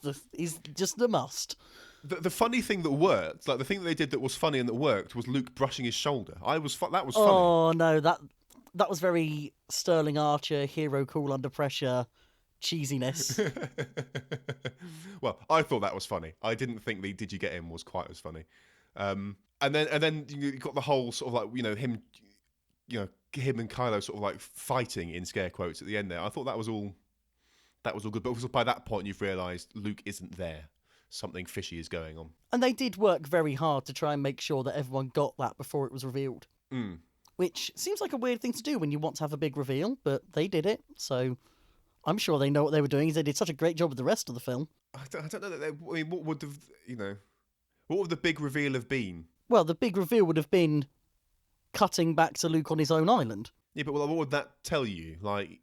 just the must. The funny thing that worked, like the thing that they did that was funny and that worked, was Luke brushing his shoulder. That was funny. Oh no, that was very Sterling Archer, hero cool under pressure. Cheesiness. Well, I thought that was funny. I didn't think the "Did you get him?" was quite as funny. And then you got the whole sort of like him, him and Kylo sort of like fighting in scare quotes at the end there. I thought that was all good. But also by that point, you've realised Luke isn't there. Something fishy is going on. And they did work very hard to try and make sure that everyone got that before it was revealed. Which seems like a weird thing to do when you want to have a big reveal, but they did it. So I'm sure they know what they were doing. They did such a great job with the rest of the film. I don't know. What would the big reveal have been? Well, the big reveal would have been cutting back to Luke on his own island. Yeah, but what would that tell you? Like,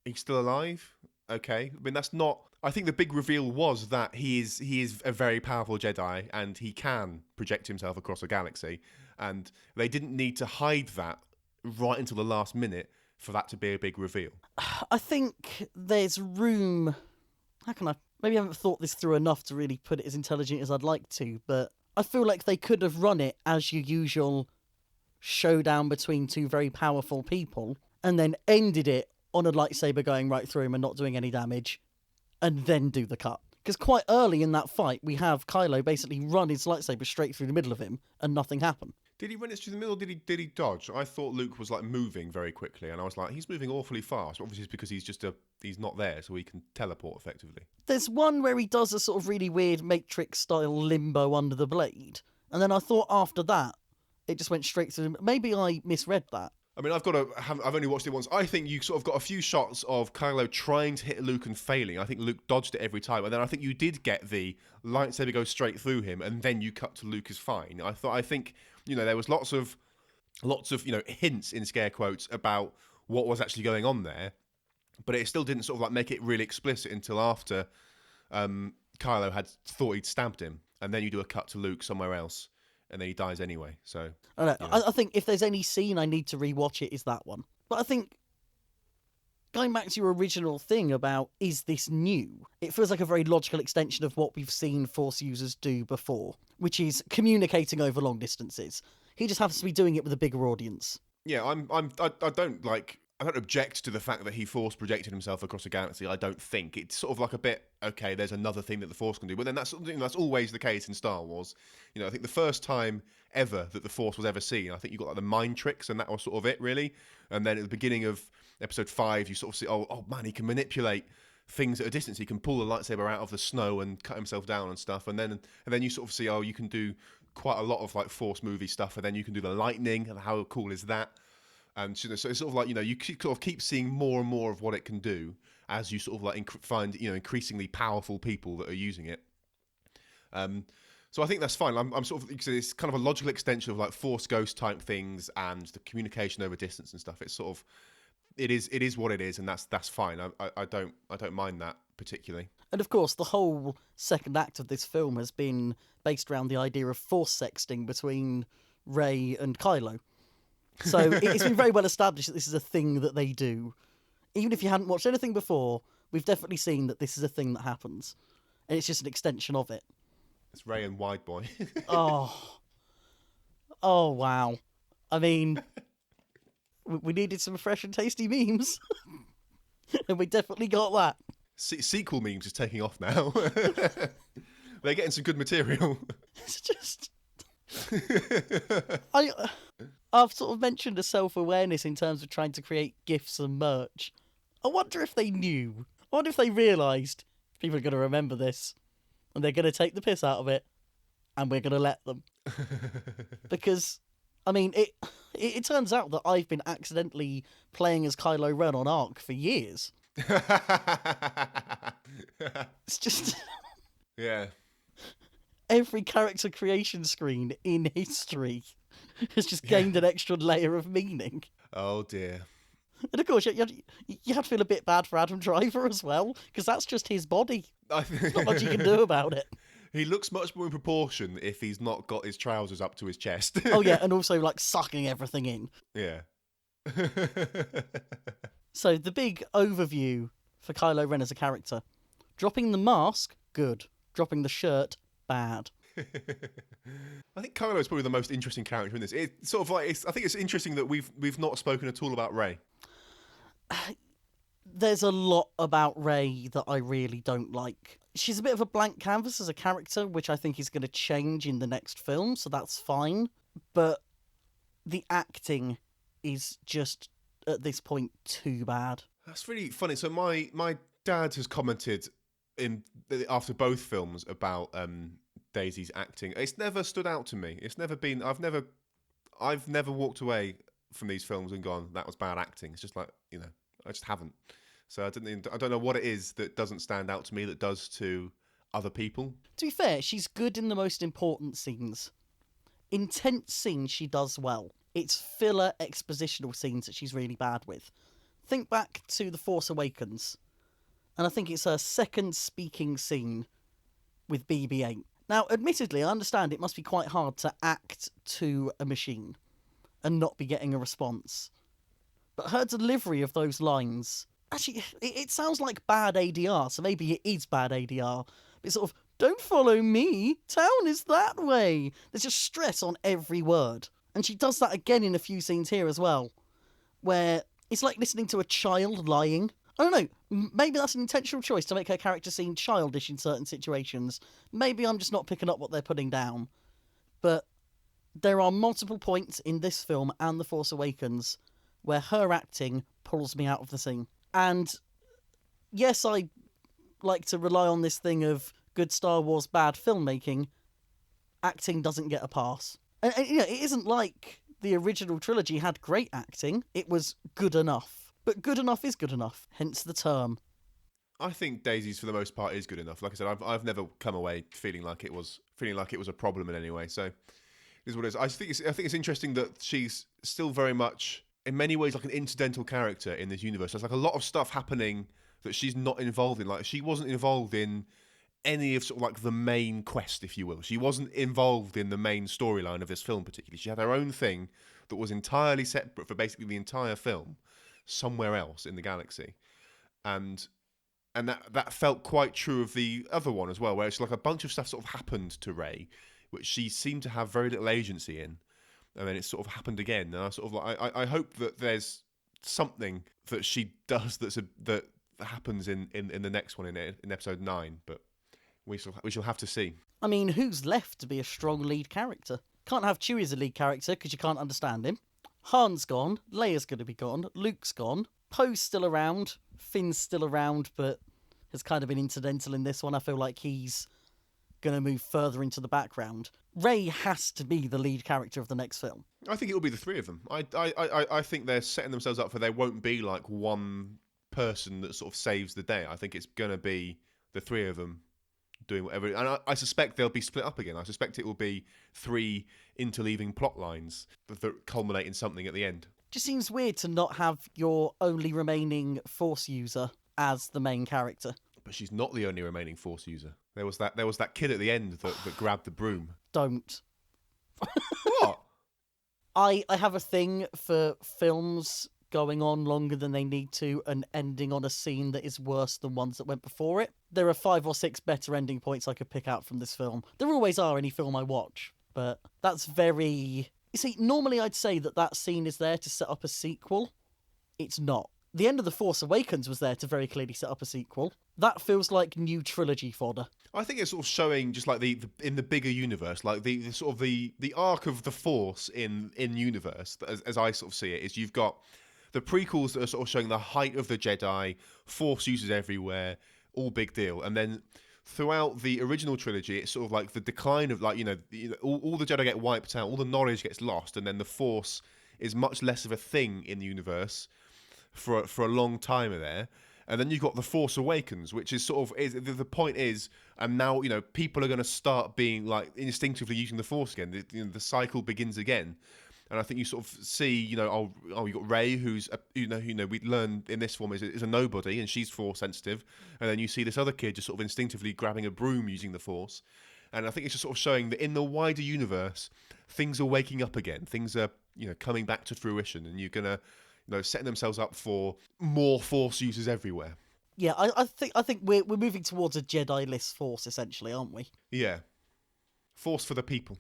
he's still alive? Okay. I mean, that's not... I think the big reveal was that he is a very powerful Jedi and he can project himself across a galaxy. And they didn't need to hide that right until the last minute for that to be a big reveal. I think there's room... Maybe I haven't thought this through enough to really put it as intelligent as I'd like to, but I feel like they could have run it as your usual showdown between two very powerful people and then ended it on a lightsaber going right through him and not doing any damage, and then do the cut. Because quite early in that fight, we have Kylo basically run his lightsaber straight through the middle of him and nothing happened. Did he run it through the middle or did he dodge? I thought Luke was like moving very quickly and I was like, he's moving awfully fast. Obviously it's because he's not there, so he can teleport effectively. There's one where he does a sort of really weird Matrix style limbo under the blade. And then I thought after that, it just went straight through him. Maybe I misread that. I mean, I've only watched it once. I think you sort of got a few shots of Kylo trying to hit Luke and failing. I think Luke dodged it every time. And then I think you did get the lightsaber go straight through him and then you cut to Luke is fine. I think, there was lots of hints in scare quotes about what was actually going on there. But it still didn't sort of like make it really explicit until after Kylo had thought he'd stabbed him. And then you do a cut to Luke somewhere else. And then he dies anyway. So I don't know. I think if there's any scene I need to rewatch it is that one. But I think going back to your original thing about is this new, it feels like a very logical extension of what we've seen Force users do before, which is communicating over long distances. He just happens to be doing it with a bigger audience. Yeah, I don't object to the fact that he Force projected himself across a galaxy. I don't think it's sort of like a bit, okay, there's another thing that the Force can do. But then that's something that's always the case in Star Wars. I think the first time ever that the Force was ever seen, I think you got like the mind tricks, and that was sort of it, really. And then at the beginning of Episode 5, you sort of see, oh man, he can manipulate things at a distance. He can pull the lightsaber out of the snow and cut himself down and stuff. And then you sort of see, you can do quite a lot of like Force movie stuff, and then you can do the lightning, and how cool is that? And so it's sort of like, you sort of keep seeing more and more of what it can do as you sort of like find increasingly powerful people that are using it. So I think that's fine. I'm sort of, it's kind of a logical extension of like Force Ghost type things and the communication over distance and stuff. It's sort of, it is what it is, and that's fine. I don't mind that particularly. And of course, the whole second act of this film has been based around the idea of force sexting between Rey and Kylo. So it's been very well established that this is a thing that they do. Even if you hadn't watched anything before, we've definitely seen that this is a thing that happens. And it's just an extension of it. It's Rey and Wide Boy. Oh wow. I mean, we needed some fresh and tasty memes. And we definitely got that. Sequel memes is taking off now. They're getting some good material. It's just... I've sort of mentioned a self-awareness in terms of trying to create GIFs and merch. I wonder if they knew. I wonder if they realised people are going to remember this and they're going to take the piss out of it and we're going to let them. Because, I mean, it turns out that I've been accidentally playing as Kylo Ren on Arc for years. It's just... Yeah. Every character creation screen in history has just gained an extra layer of meaning. Oh dear. And of course, you had to feel a bit bad for Adam Driver as well, because that's just his body. There's not much you can do about it. He looks much more in proportion if he's not got his trousers up to his chest. Oh yeah, and also like sucking everything in. Yeah. So the big overview for Kylo Ren as a character. Dropping the mask, good. Dropping the shirt, bad. I think Kylo is probably the most interesting character in this. It's sort of like I think it's interesting that we've not spoken at all about Rey. There's a lot about Rey that I really don't like. She's a bit of a blank canvas as a character, which I think is going to change in the next film, so that's fine. But the acting is just, at this point, too bad. That's really funny. So my dad has commented after both films about Daisy's acting. It's never stood out to me. It's never been. I've never walked away from these films and gone, that was bad acting. It's just like, I just haven't. So I don't know what it is that doesn't stand out to me that does to other people. To be fair, she's good in the most important scenes. Intense scenes she does well. It's filler expositional scenes that she's really bad with. Think back to The Force Awakens, and I think it's her second speaking scene with BB-8. Now, admittedly, I understand it must be quite hard to act to a machine and not be getting a response. But her delivery of those lines... Actually, it sounds like bad ADR, so maybe it is bad ADR. But it's sort of, don't follow me, town is that way. There's just stress on every word. And she does that again in a few scenes here as well, where it's like listening to a child lying. I don't know, maybe that's an intentional choice to make her character seem childish in certain situations. Maybe I'm just not picking up what they're putting down. But there are multiple points in this film and The Force Awakens where her acting pulls me out of the scene. And yes, I like to rely on this thing of good Star Wars, bad filmmaking. Acting doesn't get a pass. And it isn't like the original trilogy had great acting. It was good enough. But good enough is good enough, hence the term. I think Daisy's, for the most part, is good enough. Like I said, I've never come away feeling like it was a problem in any way. So, it is what it is. I think it's interesting that she's still very much, in many ways, like an incidental character in this universe. There's like a lot of stuff happening that she's not involved in. Like, she wasn't involved in any of sort of like the main quest, if you will. She wasn't involved in the main storyline of this film particularly. She had her own thing that was entirely separate for basically the entire film, somewhere else in the galaxy. And that felt quite true of the other one as well, where it's like a bunch of stuff sort of happened to Rey, which she seemed to have very little agency in. And then it sort of happened again. And I sort of like, I hope that there's something that she does that happens in the next one in episode 9, but we shall have to see. I mean, who's left to be a strong lead character? Can't have Chewie as a lead character because you can't understand him. Han's gone, Leia's going to be gone, Luke's gone, Poe's still around, Finn's still around, but has kind of been incidental in this one. I feel like he's going to move further into the background. Rey has to be the lead character of the next film. I think it will be the three of them. I think they're setting themselves up for there won't be like one person that sort of saves the day. I think it's going to be the three of them doing whatever. And I suspect they'll be split up again. I suspect it will be three interleaving plot lines that culminate in something at the end. Just seems weird to not have your only remaining Force user as the main character. But she's not the only remaining Force user. There was that kid at the end that grabbed the broom. Don't. What? I have a thing for films going on longer than they need to and ending on a scene that is worse than ones that went before it. There are 5 or 6 better ending points I could pick out from this film. There always are any film I watch, but that's very... You see, normally I'd say that scene is there to set up a sequel. It's not. The end of The Force Awakens was there to very clearly set up a sequel. That feels like new trilogy fodder. I think it's sort of showing just like the in the bigger universe, like the sort of the arc of the Force in universe, as I sort of see it, is you've got the prequels that are sort of showing the height of the Jedi, Force users everywhere, all big deal, and then throughout the original trilogy, it's sort of like the decline of like all the Jedi get wiped out, all the knowledge gets lost, and then the Force is much less of a thing in the universe for a long time there. And then you've got The Force Awakens, which is sort of the point is, and now people are going to start being like instinctively using the Force again. The cycle begins again, and I think you sort of see, you got Rey, who's we learn in this form is a nobody, and she's Force sensitive, and then you see this other kid just sort of instinctively grabbing a broom using the Force, and I think it's just sort of showing that in the wider universe, things are waking up again, things are coming back to fruition, and you're gonna. Setting themselves up for more Force users everywhere. Yeah, I think we're moving towards a Jedi-less Force, essentially, aren't we? Yeah. Force for the people.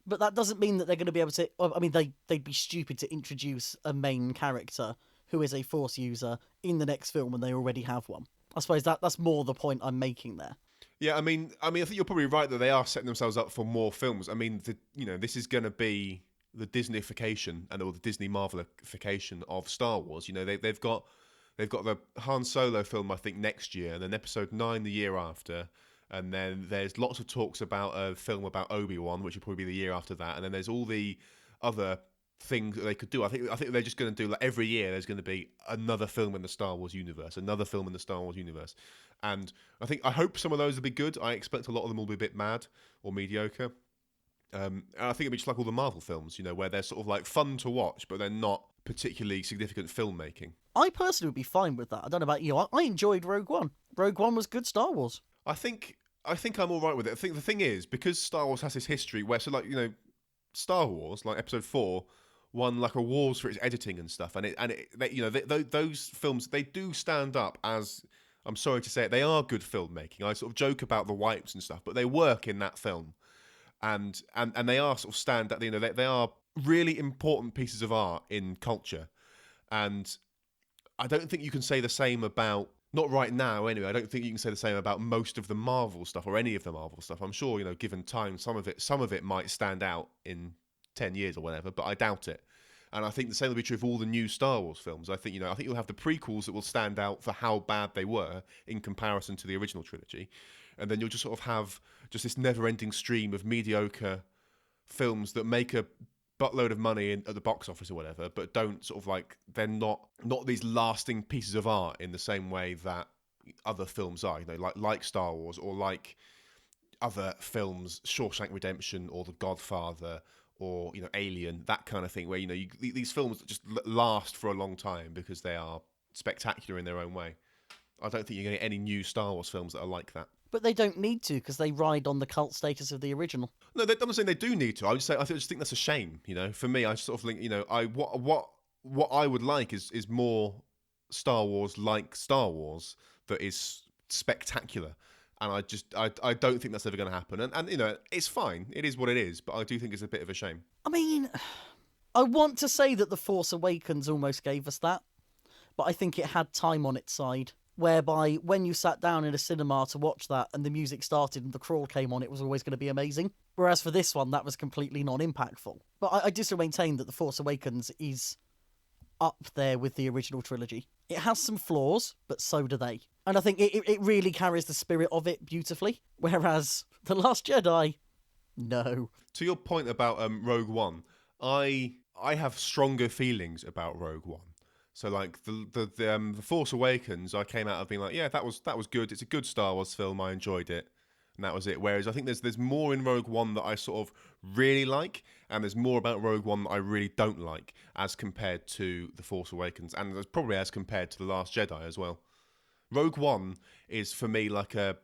But that doesn't mean that they're going to be able to... I mean, they'd be stupid to introduce a main character who is a Force user in the next film when they already have one. I suppose that's more the point I'm making there. Yeah, I mean, I think you're probably right that they are setting themselves up for more films. I mean, this is going to be the Disneyfication or the Disney Marvelification of Star Wars. They've got the Han Solo film, I think, next year, and then Episode 9 the year after, and then there's lots of talks about a film about Obi-Wan, which will probably be the year after that, and then there's all the other things that they could do. I think they're just going to do, like, every year there's going to be another film in the Star Wars universe, and I hope some of those will be good. I expect a lot of them will be a bit mad or mediocre. And I think it'll be just like all the Marvel films, where they're sort of like fun to watch, but they're not particularly significant filmmaking. I personally would be fine with that. I don't know about you. I enjoyed Rogue One. Rogue One was good Star Wars. I think I'm all right with it. I think the thing is, because Star Wars has this history where, Star Wars, like Episode 4, won like awards for its editing and stuff, those films, they do stand up as, I'm sorry to say it, they are good filmmaking. I sort of joke about the wipes and stuff, but they work in that film. And they are sort of stand up. They are really important pieces of art in culture, and I don't think you can say the same about, not right now anyway. I don't think you can say the same about most of the Marvel stuff or any of the Marvel stuff. I'm sure given time, some of it might stand out in 10 years or whatever, but I doubt it. And I think the same will be true of all the new Star Wars films. I think you'll have the prequels that will stand out for how bad they were in comparison to the original trilogy. And then you'll just sort of have just this never-ending stream of mediocre films that make a buttload of money at the box office or whatever, but don't sort of like, they're not these lasting pieces of art in the same way that other films are. Like Star Wars, or like other films, Shawshank Redemption or The Godfather, or Alien, that kind of thing, where these films that just last for a long time because they are spectacular in their own way. I don't think you're going to get any new Star Wars films that are like that. But they don't need to, because they ride on the cult status of the original. No, I'm not saying they do need to. I just think that's a shame. For me, I sort of think what I would like is more Star Wars like Star Wars that is spectacular. And I don't think that's ever going to happen. And it's fine. It is what it is. But I do think it's a bit of a shame. I mean, I want to say that The Force Awakens almost gave us that. But I think it had time on its side. Whereby when you sat down in a cinema to watch that and the music started and the crawl came on, it was always going to be amazing. Whereas for this one, that was completely non-impactful. But I do still maintain that The Force Awakens is up there with the original trilogy. It has some flaws, but so do they. And I think it really carries the spirit of it beautifully. Whereas The Last Jedi? No. To your point about Rogue One, I have stronger feelings about Rogue One. So like the Force Awakens, I came out of being like, yeah, that was good. It's a good Star Wars film. I enjoyed it, and that was it. Whereas I think there's more in Rogue One that I sort of really like, and there's more about Rogue One that I really don't like as compared to the Force Awakens, and there's probably as compared to the Last Jedi as well. Rogue One is for me like a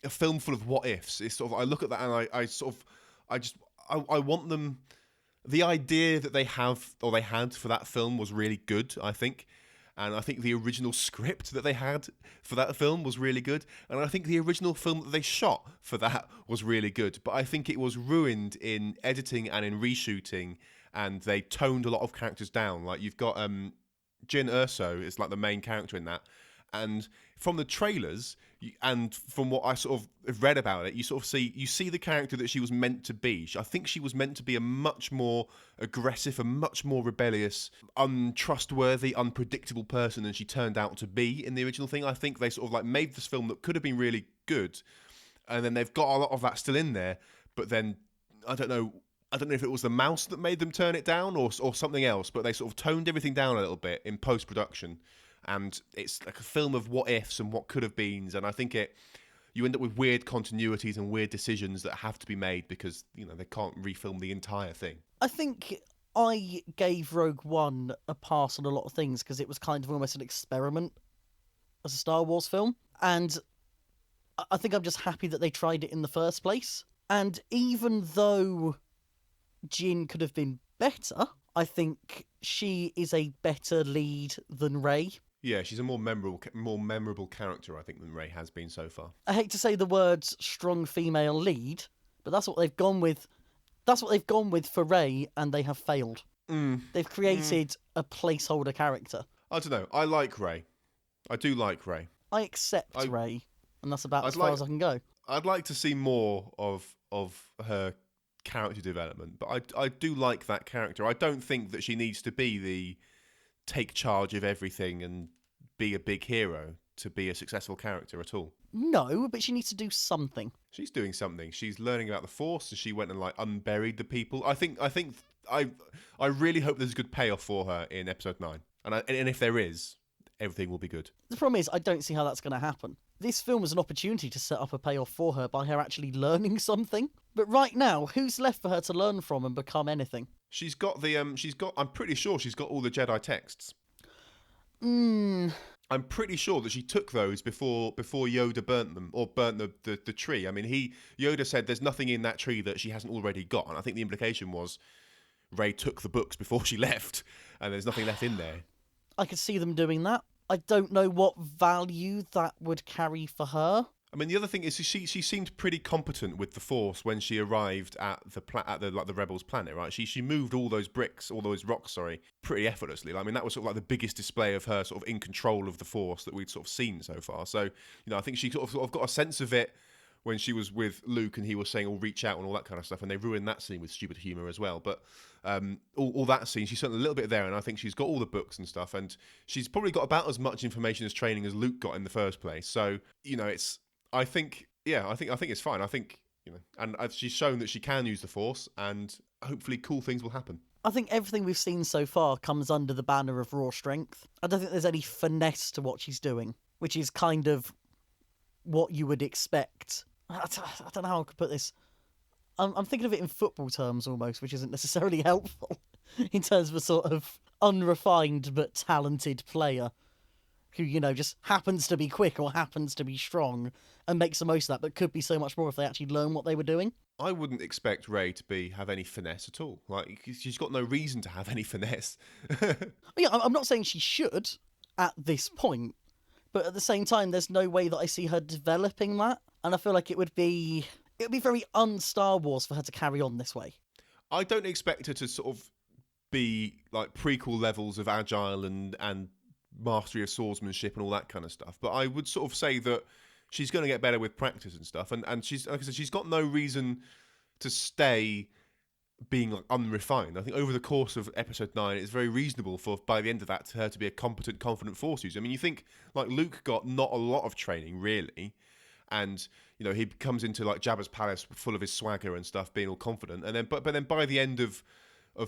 film full of what ifs. It's sort of I look at that and I sort of I want them. The idea that they had for that film was really good, I think. And I think the original script that they had for that film was really good. And I think the original film that they shot for that was really good. But I think it was ruined in editing and in reshooting, and they toned a lot of characters down. Like you've got Jyn Erso is like the main character in that. And from the trailers and from what I sort of have read about it, you sort of see the character that she was meant to be. I think she was meant to be a much more aggressive, a much more rebellious, untrustworthy, unpredictable person than she turned out to be in the original thing. I think they sort of like made this film that could have been really good, and then they've got a lot of that still in there. But then I don't know if it was the mouse that made them turn it down or something else. But they sort of toned everything down a little bit in post production. And it's like a film of what ifs and what could have beens, and I think you end up with weird continuities and weird decisions that have to be made because they can't refilm the entire thing. I think I gave Rogue One a pass on a lot of things because it was kind of almost an experiment as a Star Wars film, and I think I'm just happy that they tried it in the first place. And even though Jyn could have been better, I think she is a better lead than Rey. Yeah, she's a more memorable character, I think, than Rey has been so far. I hate to say the words strong female lead, but that's what they've gone with. That's what they've gone with for Rey, and they have failed. They've created a placeholder character. I don't know. I like Rey. I do like Rey. I accept Rey, and that's about as far as I can go. I'd like to see more of her character development, but I do like that character. I don't think that she needs to be the take charge of everything and be a big hero to be a successful character at all. No, but she needs to do something. She's doing something. She's learning about the Force, and she went and like unburied the people. I really hope there's a good payoff for her in Episode 9, and if there is, everything will be good. The problem is, I don't see how that's going to happen. This film was an opportunity to set up a payoff for her by her actually learning something. But right now, who's left for her to learn from and become anything? She's got I'm pretty sure she's got all the Jedi texts. I'm pretty sure that she took those before Yoda burnt them, or burnt the tree. I mean, Yoda said there's nothing in that tree that she hasn't already got, and I think the implication was Rey took the books before she left, and there's nothing left in there. I could see them doing that. I don't know what value that would carry for her. I mean, the other thing is she seemed pretty competent with the Force when she arrived at the Rebels planet, right? She moved all those rocks, pretty effortlessly. I mean, that was sort of like the biggest display of her sort of in control of the Force that we'd sort of seen so far. So, I think she sort of got a sense of it when she was with Luke and he was saying, "Oh, reach out" and all that kind of stuff, and they ruined that scene with stupid humour as well. But all that scene, she's certainly a little bit there, and I think she's got all the books and stuff, and she's probably got about as much information as training as Luke got in the first place. So, it's. I think it's fine. I think, and she's shown that she can use the Force, and hopefully cool things will happen. I think everything we've seen so far comes under the banner of raw strength. I don't think there's any finesse to what she's doing, which is kind of what you would expect. I don't know how I could put this. I'm thinking of it in football terms almost, which isn't necessarily helpful in terms of a sort of unrefined but talented player who, just happens to be quick or happens to be strong and makes the most of that, but could be so much more if they actually learn what they were doing. I wouldn't expect Rey to have any finesse at all. Like, she's got no reason to have any finesse. Yeah, I'm not saying she should at this point, but at the same time, there's no way that I see her developing that, and I feel like it would be very un-Star Wars for her to carry on this way. I don't expect her to sort of be like prequel levels of agile and mastery of swordsmanship and all that kind of stuff, but I would sort of say that she's going to get better with practice and stuff, and she's, like I said, she's got no reason to stay being like unrefined. I think over the course of Episode 9, it's very reasonable for by the end of that her to be a competent, confident Force user. I mean, you think like Luke got not a lot of training really, and he comes into like Jabba's palace full of his swagger and stuff, being all confident, and then but then by the end of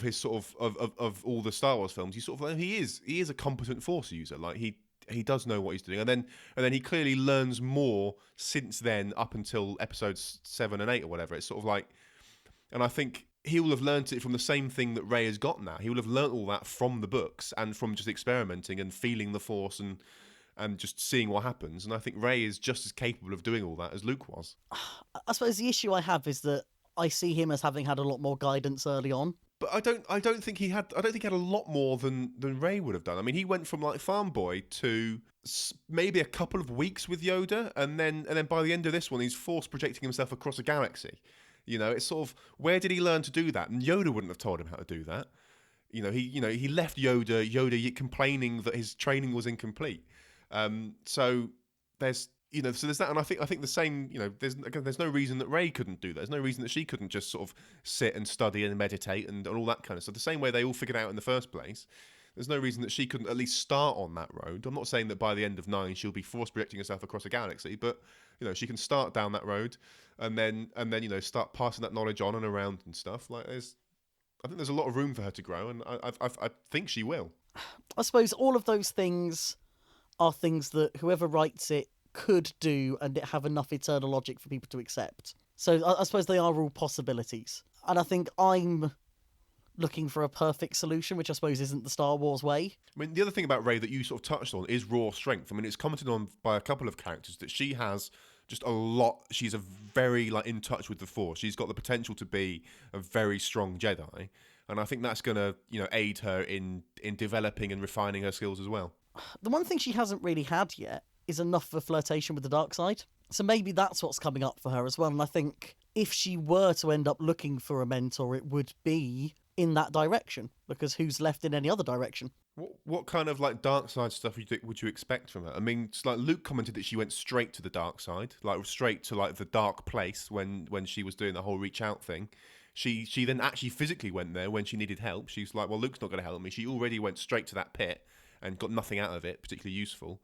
his sort of all the Star Wars films, you sort of like he is a competent Force user. Like he does know what he's doing, and then he clearly learns more since then up until episodes 7 and 8 or whatever. It's sort of like, and I think he will have learnt it from the same thing that Rey has got now. He will have learnt all that from the books and from just experimenting and feeling the Force and just seeing what happens. And I think Rey is just as capable of doing all that as Luke was. I suppose the issue I have is that I see him as having had a lot more guidance early on. But I don't think he had a lot more than Rey would have done. I mean, he went from like farm boy to maybe a couple of weeks with Yoda, and then by the end of this one, he's Force projecting himself across a galaxy. It's sort of, where did he learn to do that? And Yoda wouldn't have told him how to do that. He left Yoda complaining that his training was incomplete. So there's that, and I think the same. There's no reason that Rey couldn't do that. There's no reason that she couldn't just sort of sit and study and meditate and all that kind of stuff. The same way they all figured out in the first place. There's no reason that she couldn't at least start on that road. I'm not saying that by the end of 9 she'll be Force projecting herself across a galaxy, but she can start down that road and then start passing that knowledge on and around and stuff. Like I think there's a lot of room for her to grow, and I think she will. I suppose all of those things are things that whoever writes it could do and it have enough eternal logic for people to accept. So I suppose they are all possibilities. And I think I'm looking for a perfect solution, which I suppose isn't the Star Wars way. I mean, the other thing about Rey that you sort of touched on is raw strength. I mean, it's commented on by a couple of characters that she has just a lot. She's a very in touch with the Force. She's got the potential to be a very strong Jedi. And I think that's going to, aid her in developing and refining her skills as well. The one thing she hasn't really had yet is enough of a flirtation with the dark side. So maybe that's what's coming up for her as well. And I think if she were to end up looking for a mentor, it would be in that direction, because who's left in any other direction? What kind of dark side stuff would you expect from her? I mean, it's like Luke commented that she went straight to the dark side, straight to the dark place when she was doing the whole reach out thing. She then actually physically went there when she needed help. She's like, well, Luke's not going to help me. She already went straight to that pit and got nothing out of it particularly useful.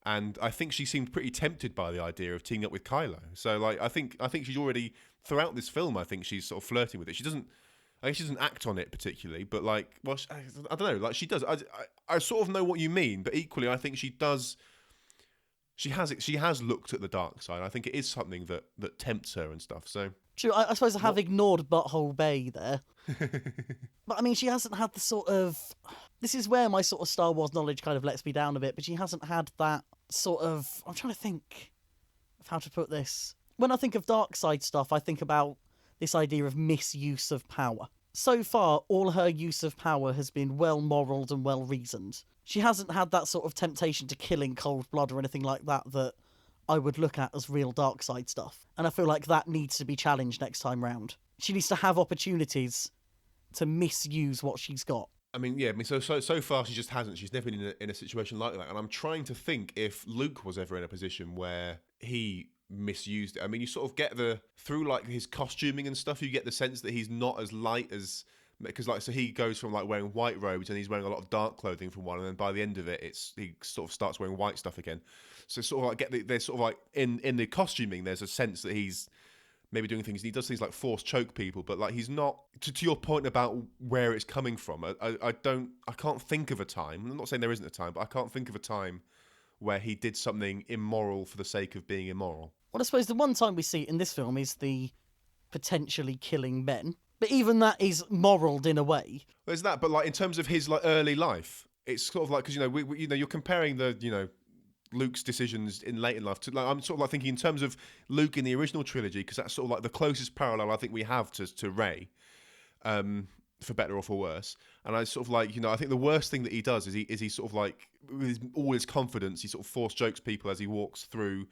And I think she seemed pretty tempted by the idea of teaming up with Kylo. So I think she's already, throughout this film, I think she's sort of flirting with it. She doesn't act on it particularly, but I don't know, she does. I sort of know what you mean, but equally I think she does. She has looked at the dark side. I think it is something that tempts her and stuff. So true. I suppose I have ignored Butthole Bay there. But I mean, she hasn't had the sort of... This is where my sort of Star Wars knowledge kind of lets me down a bit, but she hasn't had that sort of... I'm trying to think of how to put this. When I think of dark side stuff, I think about this idea of misuse of power. So far, all her use of power has been well-moraled and well-reasoned. She hasn't had that sort of temptation to kill in cold blood or anything like that I would look at as real dark side stuff. And I feel like that needs to be challenged next time round. She needs to have opportunities to misuse what she's got. I mean, yeah. I mean, so far she just hasn't. She's never been in a situation like that. And I'm trying to think if Luke was ever in a position where he misused it. I mean, you sort of get through his costuming and stuff, you get the sense that he's not as light as, because so he goes from wearing white robes and he's wearing a lot of dark clothing for one, and then by the end of it, he sort of starts wearing white stuff again. So sort of there's sort of in the costuming, there's a sense that he's maybe doing things. He does things like force choke people, but he's not. To your point about where it's coming from, I can't think of a time. I'm not saying there isn't a time, but I can't think of a time where he did something immoral for the sake of being immoral. Well, I suppose the one time we see it in this film is the potentially killing men. But even that is moraled in a way. There's that, but in terms of his early life, it's sort of because you're comparing the Luke's decisions in later life to I'm sort of thinking in terms of Luke in the original trilogy, because that's sort of the closest parallel I think we have to Rey, for better or for worse. And I sort of I think the worst thing that he does is he sort of with all his confidence, he sort of force jokes people as he walks through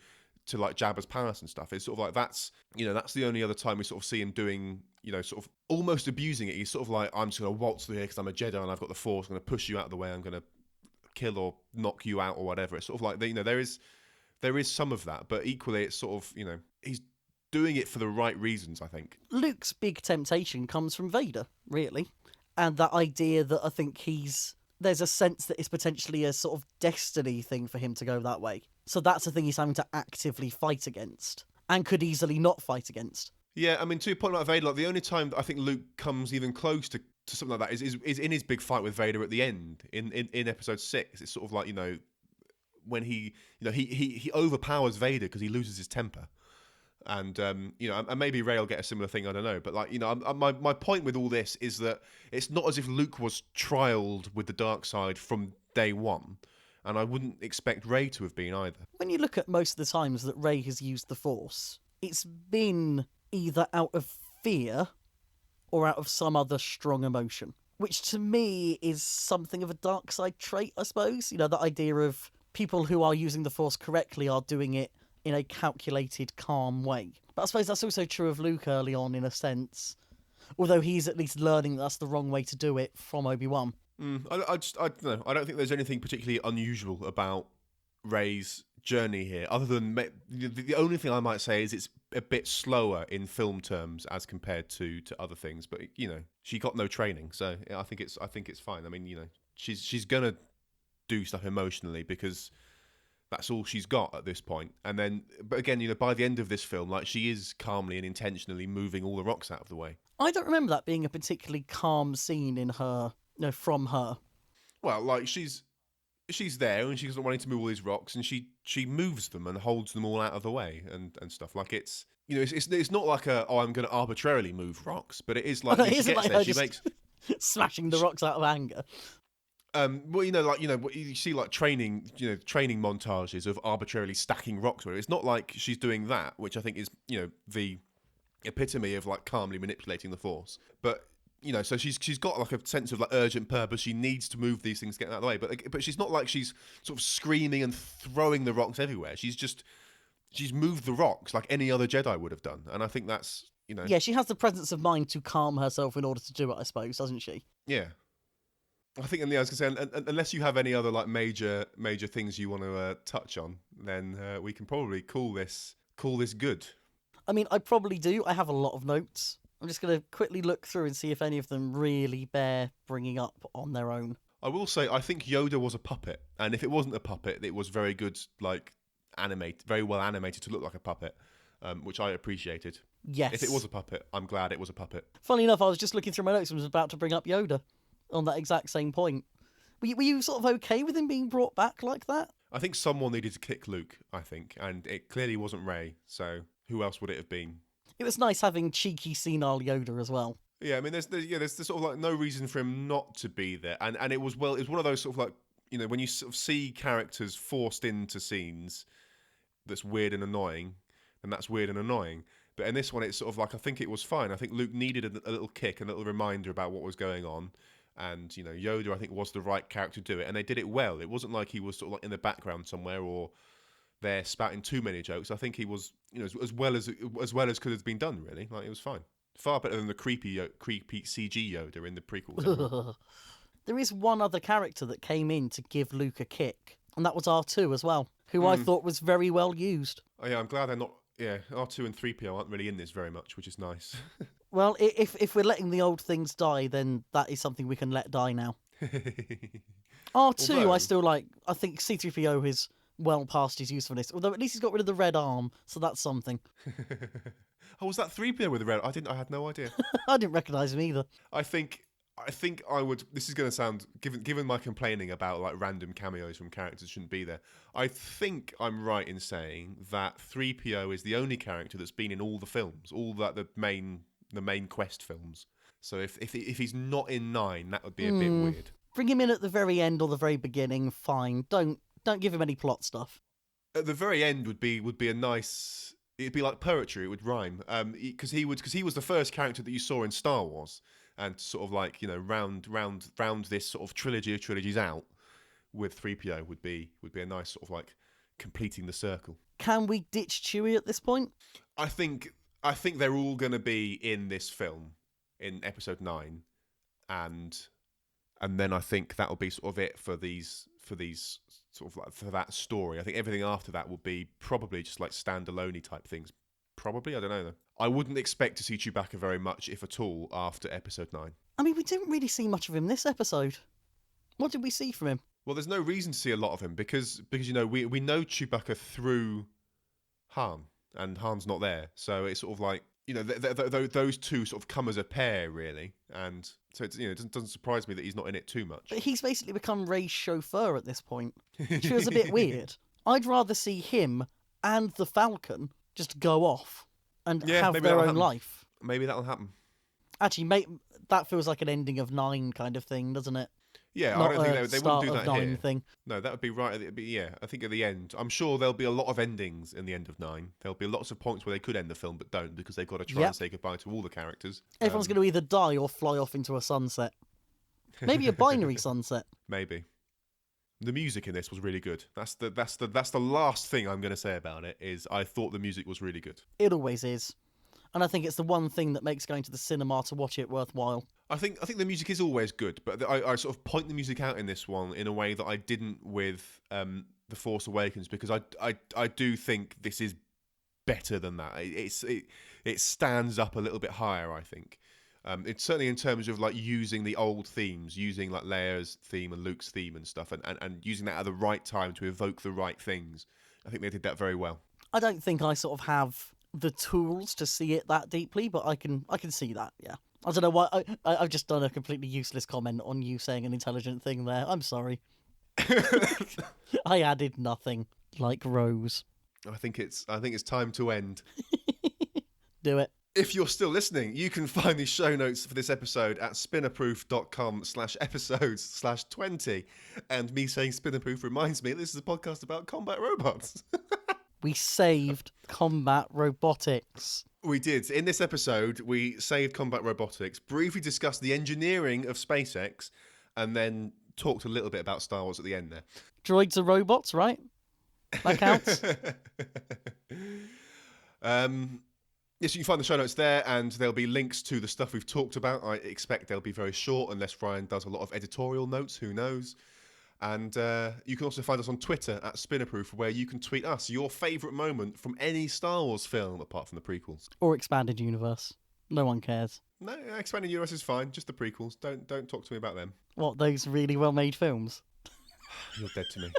to Jabba's palace and stuff. It's sort of that's the only other time we sort of see him doing sort of almost abusing it. He's sort of I'm just going to waltz through here because I'm a Jedi and I've got the Force. I'm going to push you out of the way. I'm going to kill or knock you out or whatever. It's sort of there is some of that, but equally it's sort of he's doing it for the right reasons, I think. Luke's big temptation comes from Vader, really, and that idea that I think he's there's a sense that it's potentially a sort of destiny thing for him to go that way. So that's a thing he's having to actively fight against and could easily not fight against. Yeah, I mean, to your point about Vader, like the only time that I think Luke comes even close to something like that is in his big fight with Vader at the end in episode 6. It's sort of like, when he overpowers Vader because he loses his temper. And and maybe Rey will get a similar thing. I don't know, but my point with all this is that it's not as if Luke was trialed with the dark side from day one, and I wouldn't expect Rey to have been either. When you look at most of the times that Rey has used the Force, it's been either out of fear or out of some other strong emotion, which to me is something of a dark side trait, I suppose. The idea of people who are using the Force correctly are doing it in a calculated, calm way. But I suppose that's also true of Luke early on, in a sense. Although he's at least learning that's the wrong way to do it from Obi-Wan. I don't know. I don't think there's anything particularly unusual about Rey's journey here, other than the only thing I might say is it's a bit slower in film terms as compared to other things. But she got no training, so I think it's fine. I mean, she's gonna do stuff emotionally because that's all she's got at this point. And then, but again, by the end of this film, like, she is calmly and intentionally moving all the rocks out of the way. I don't remember that being a particularly calm scene in her, from her. Well, like, she's there and she's not wanting to move all these rocks, and she moves them and holds them all out of the way and stuff. Like, it's it's not like I'm going to arbitrarily move rocks, but it is like when she gets there, she makes smashing the rocks out of anger. Well, you see like training montages of arbitrarily stacking rocks. Where it's not like she's doing that, which I think is the epitome of like calmly manipulating the Force. But so she's got like a sense of like urgent purpose. She needs to move these things, get out of the way. But she's not like she's sort of screaming and throwing the rocks everywhere. She's moved the rocks like any other Jedi would have done, and I think that's Yeah, she has the presence of mind to calm herself in order to do it, I suppose, doesn't she? Yeah. I think, I was going to say, unless you have any other like major things you want to touch on, then we can probably call this good. I mean, I probably do. I have a lot of notes. I'm just going to quickly look through and see if any of them really bear bringing up on their own. I will say, I think Yoda was a puppet, and if it wasn't a puppet, it was very good, like very well animated to look like a puppet, which I appreciated. Yes. If it was a puppet, I'm glad it was a puppet. Funnily enough, I was just looking through my notes and was about to bring up Yoda on that exact same point. Were you sort of okay with him being brought back like that? I think someone needed to kick Luke, I think, and it clearly wasn't Rey, so who else would it have been? It was nice having cheeky, senile Yoda as well. Yeah, I mean, there's sort of like no reason for him not to be there, and it was one of those sort of like when you sort of see characters forced into scenes that's weird and annoying, and that's weird and annoying. But in this one, it's sort of like, I think it was fine. I think Luke needed a little kick, a little reminder about what was going on. And, Yoda, I think, was the right character to do it. And they did it well. It wasn't like he was sort of like in the background somewhere or there spouting too many jokes. I think he was, as well as could have been done, really. Like, it was fine. Far better than the creepy CG Yoda in the prequels. There is one other character that came in to give Luke a kick, and that was R2 as well, who I thought was very well used. Oh, yeah, I'm glad they're not... Yeah, R2 and 3PO aren't really in this very much, which is nice. Well, if we're letting the old things die, then that is something we can let die now. R2, I still like. I think C-3PO is well past his usefulness, although at least he's got rid of the red arm, so that's something. Oh, was that 3PO with the red? I had no idea. I didn't recognise him either. I think I would. This is going to sound, given my complaining about like random cameos from characters shouldn't be there. I think I'm right in saying that 3PO is the only character that's been in all the films, all the main quest films. So if he's not in 9, that would be a bit weird. Bring him in at the very end or the very beginning. Fine. Don't give him any plot stuff. At the very end would be a nice. It'd be like poetry. It would rhyme. Because he was the first character that you saw in Star Wars. And sort of like, round this sort of trilogy of trilogies out with 3PO would be a nice sort of like completing the circle. Can we ditch Chewie at this point? I think they're all going to be in this film in episode 9, and then I think that'll be sort of it for these sort of like for that story. I think everything after that will be probably just like standalone-y type things. Probably, I don't know though. I wouldn't expect to see Chewbacca very much, if at all, after episode 9. I mean, we didn't really see much of him this episode. What did we see from him? Well, there's no reason to see a lot of him because you know we know Chewbacca through Han, and Han's not there, so it's sort of like, you know, those two sort of come as a pair really, and so it's, you know, it doesn't surprise me that he's not in it too much. But he's basically become Rey's chauffeur at this point, which feels a bit weird. I'd rather see him and the Falcon just go off and have their own life. Maybe that'll happen. Actually, that feels like an ending of 9 kind of thing, doesn't it? Yeah, Not I don't think they wouldn't do that here. Thing. No, that would be right. Yeah, I think at the end, I'm sure there'll be a lot of endings in the end of 9. There'll be lots of points where they could end the film but don't, because they've got to try and say goodbye to all the characters. Everyone's going to either die or fly off into a sunset. Maybe a binary sunset. Maybe. The music in this was really good. That's the last thing I'm going to say about it. Is I thought the music was really good. It always is. And I think it's the one thing that makes going to the cinema to watch it worthwhile. I think the music is always good, but I sort of point the music out in this one in a way that I didn't with The Force Awakens, because I do think this is better than that. It stands up a little bit higher, I think. It's certainly in terms of like using the old themes, using like Leia's theme and Luke's theme and stuff, and using that at the right time to evoke the right things. I think they did that very well. I don't think I sort of have the tools to see it that deeply, but I can see that, yeah. I don't know why I've just done a completely useless comment on you saying an intelligent thing there. I'm sorry. I added nothing, like Rose. I think it's time to end. Do it. If you're still listening, you can find the show notes for this episode at spinnerproof.com/episodes/20. And me saying Spinnerproof reminds me this is a podcast about combat robots. We saved combat robotics. We did. In this episode, we saved combat robotics, briefly discussed the engineering of SpaceX, and then talked a little bit about Star Wars at the end there. Droids are robots, right? That counts. Yes, you can find the show notes there, and there'll be links to the stuff we've talked about. I expect they'll be very short, unless Ryan does a lot of editorial notes, who knows. And you can also find us on Twitter at Spinnerproof, where you can tweet us your favourite moment from any Star Wars film, apart from the prequels. Or expanded universe. No one cares. No, expanded universe is fine, just the prequels. Don't talk to me about them. What, those really well-made films? You're dead to me.